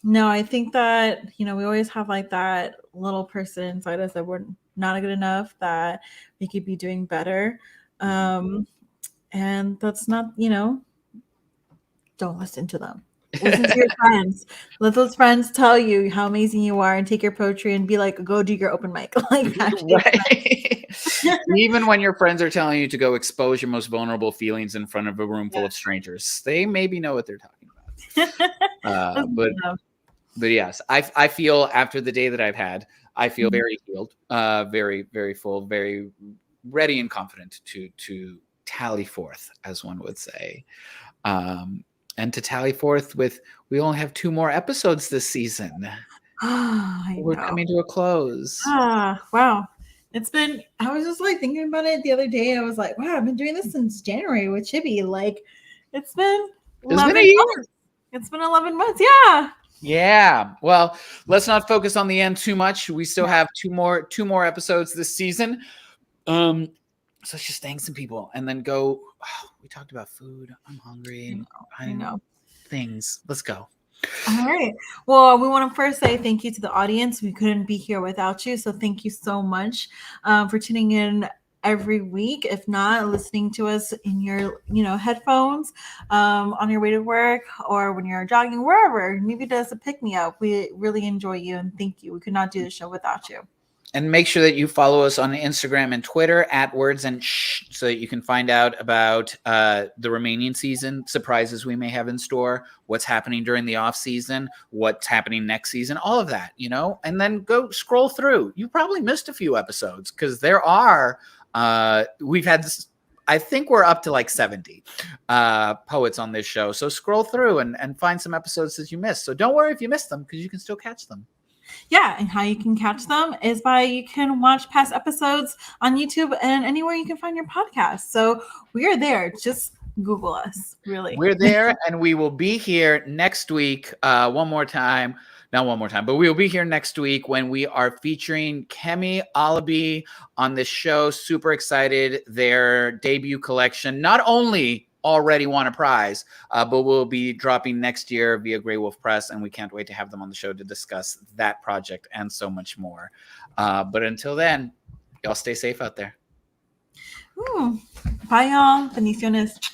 No, I think that, we always have like that little person inside us that we're not good enough, that we could be doing better. And that's not, don't listen to them. Listen to your friends. Let those friends tell you how amazing you are and take your poetry and be like, go do your open mic. Like Right. Even when your friends are telling you to go expose your most vulnerable feelings in front of a room full of strangers, they maybe know what they're talking about. But yes, I feel after the day that I've had, I feel very healed, very, very full, very ready and confident to tally forth, as one would say. And to tally forth with, we only have 2 more episodes this season. We're coming to a close. Wow. I was just like thinking about it the other day. I was like, wow, I've been doing this since January with Chibi. Like, it's been 11 months. It's been 11 months. Yeah. Yeah. Well, let's not focus on the end too much. We still have two more episodes this season. So let's just thank some people and then go. Oh, we talked about food. I'm hungry. I know. Things. Let's go. All right. Well, we want to first say thank you to the audience. We couldn't be here without you. So thank you so much for tuning in every week. If not, listening to us in your, headphones on your way to work or when you're jogging, wherever. Maybe it does a pick me up. We really enjoy you and thank you. We could not do the show without you. And make sure that you follow us on Instagram and Twitter at Words and Shh, so that you can find out about the remaining season, surprises we may have in store, what's happening during the off season, what's happening next season, all of that, and then go scroll through. You probably missed a few episodes because there are, we've had this, I think we're up to like 70 poets on this show. So scroll through and find some episodes that you missed. So don't worry if you missed them, because you can still catch them. Yeah, and how you can catch them is you can watch past episodes on YouTube and anywhere you can find your podcast. So we are there. Just Google us, really. We're there, and we will be here next week not one more time, but we will be here next week when we are featuring Kemi Alabi on this show. Super excited. Their debut collection not only already won a prize, but we'll be dropping next year via Grey Wolf Press, and we can't wait to have them on the show to discuss that project and so much more. But until then, y'all stay safe out there. Bye, y'all. Bendiciones.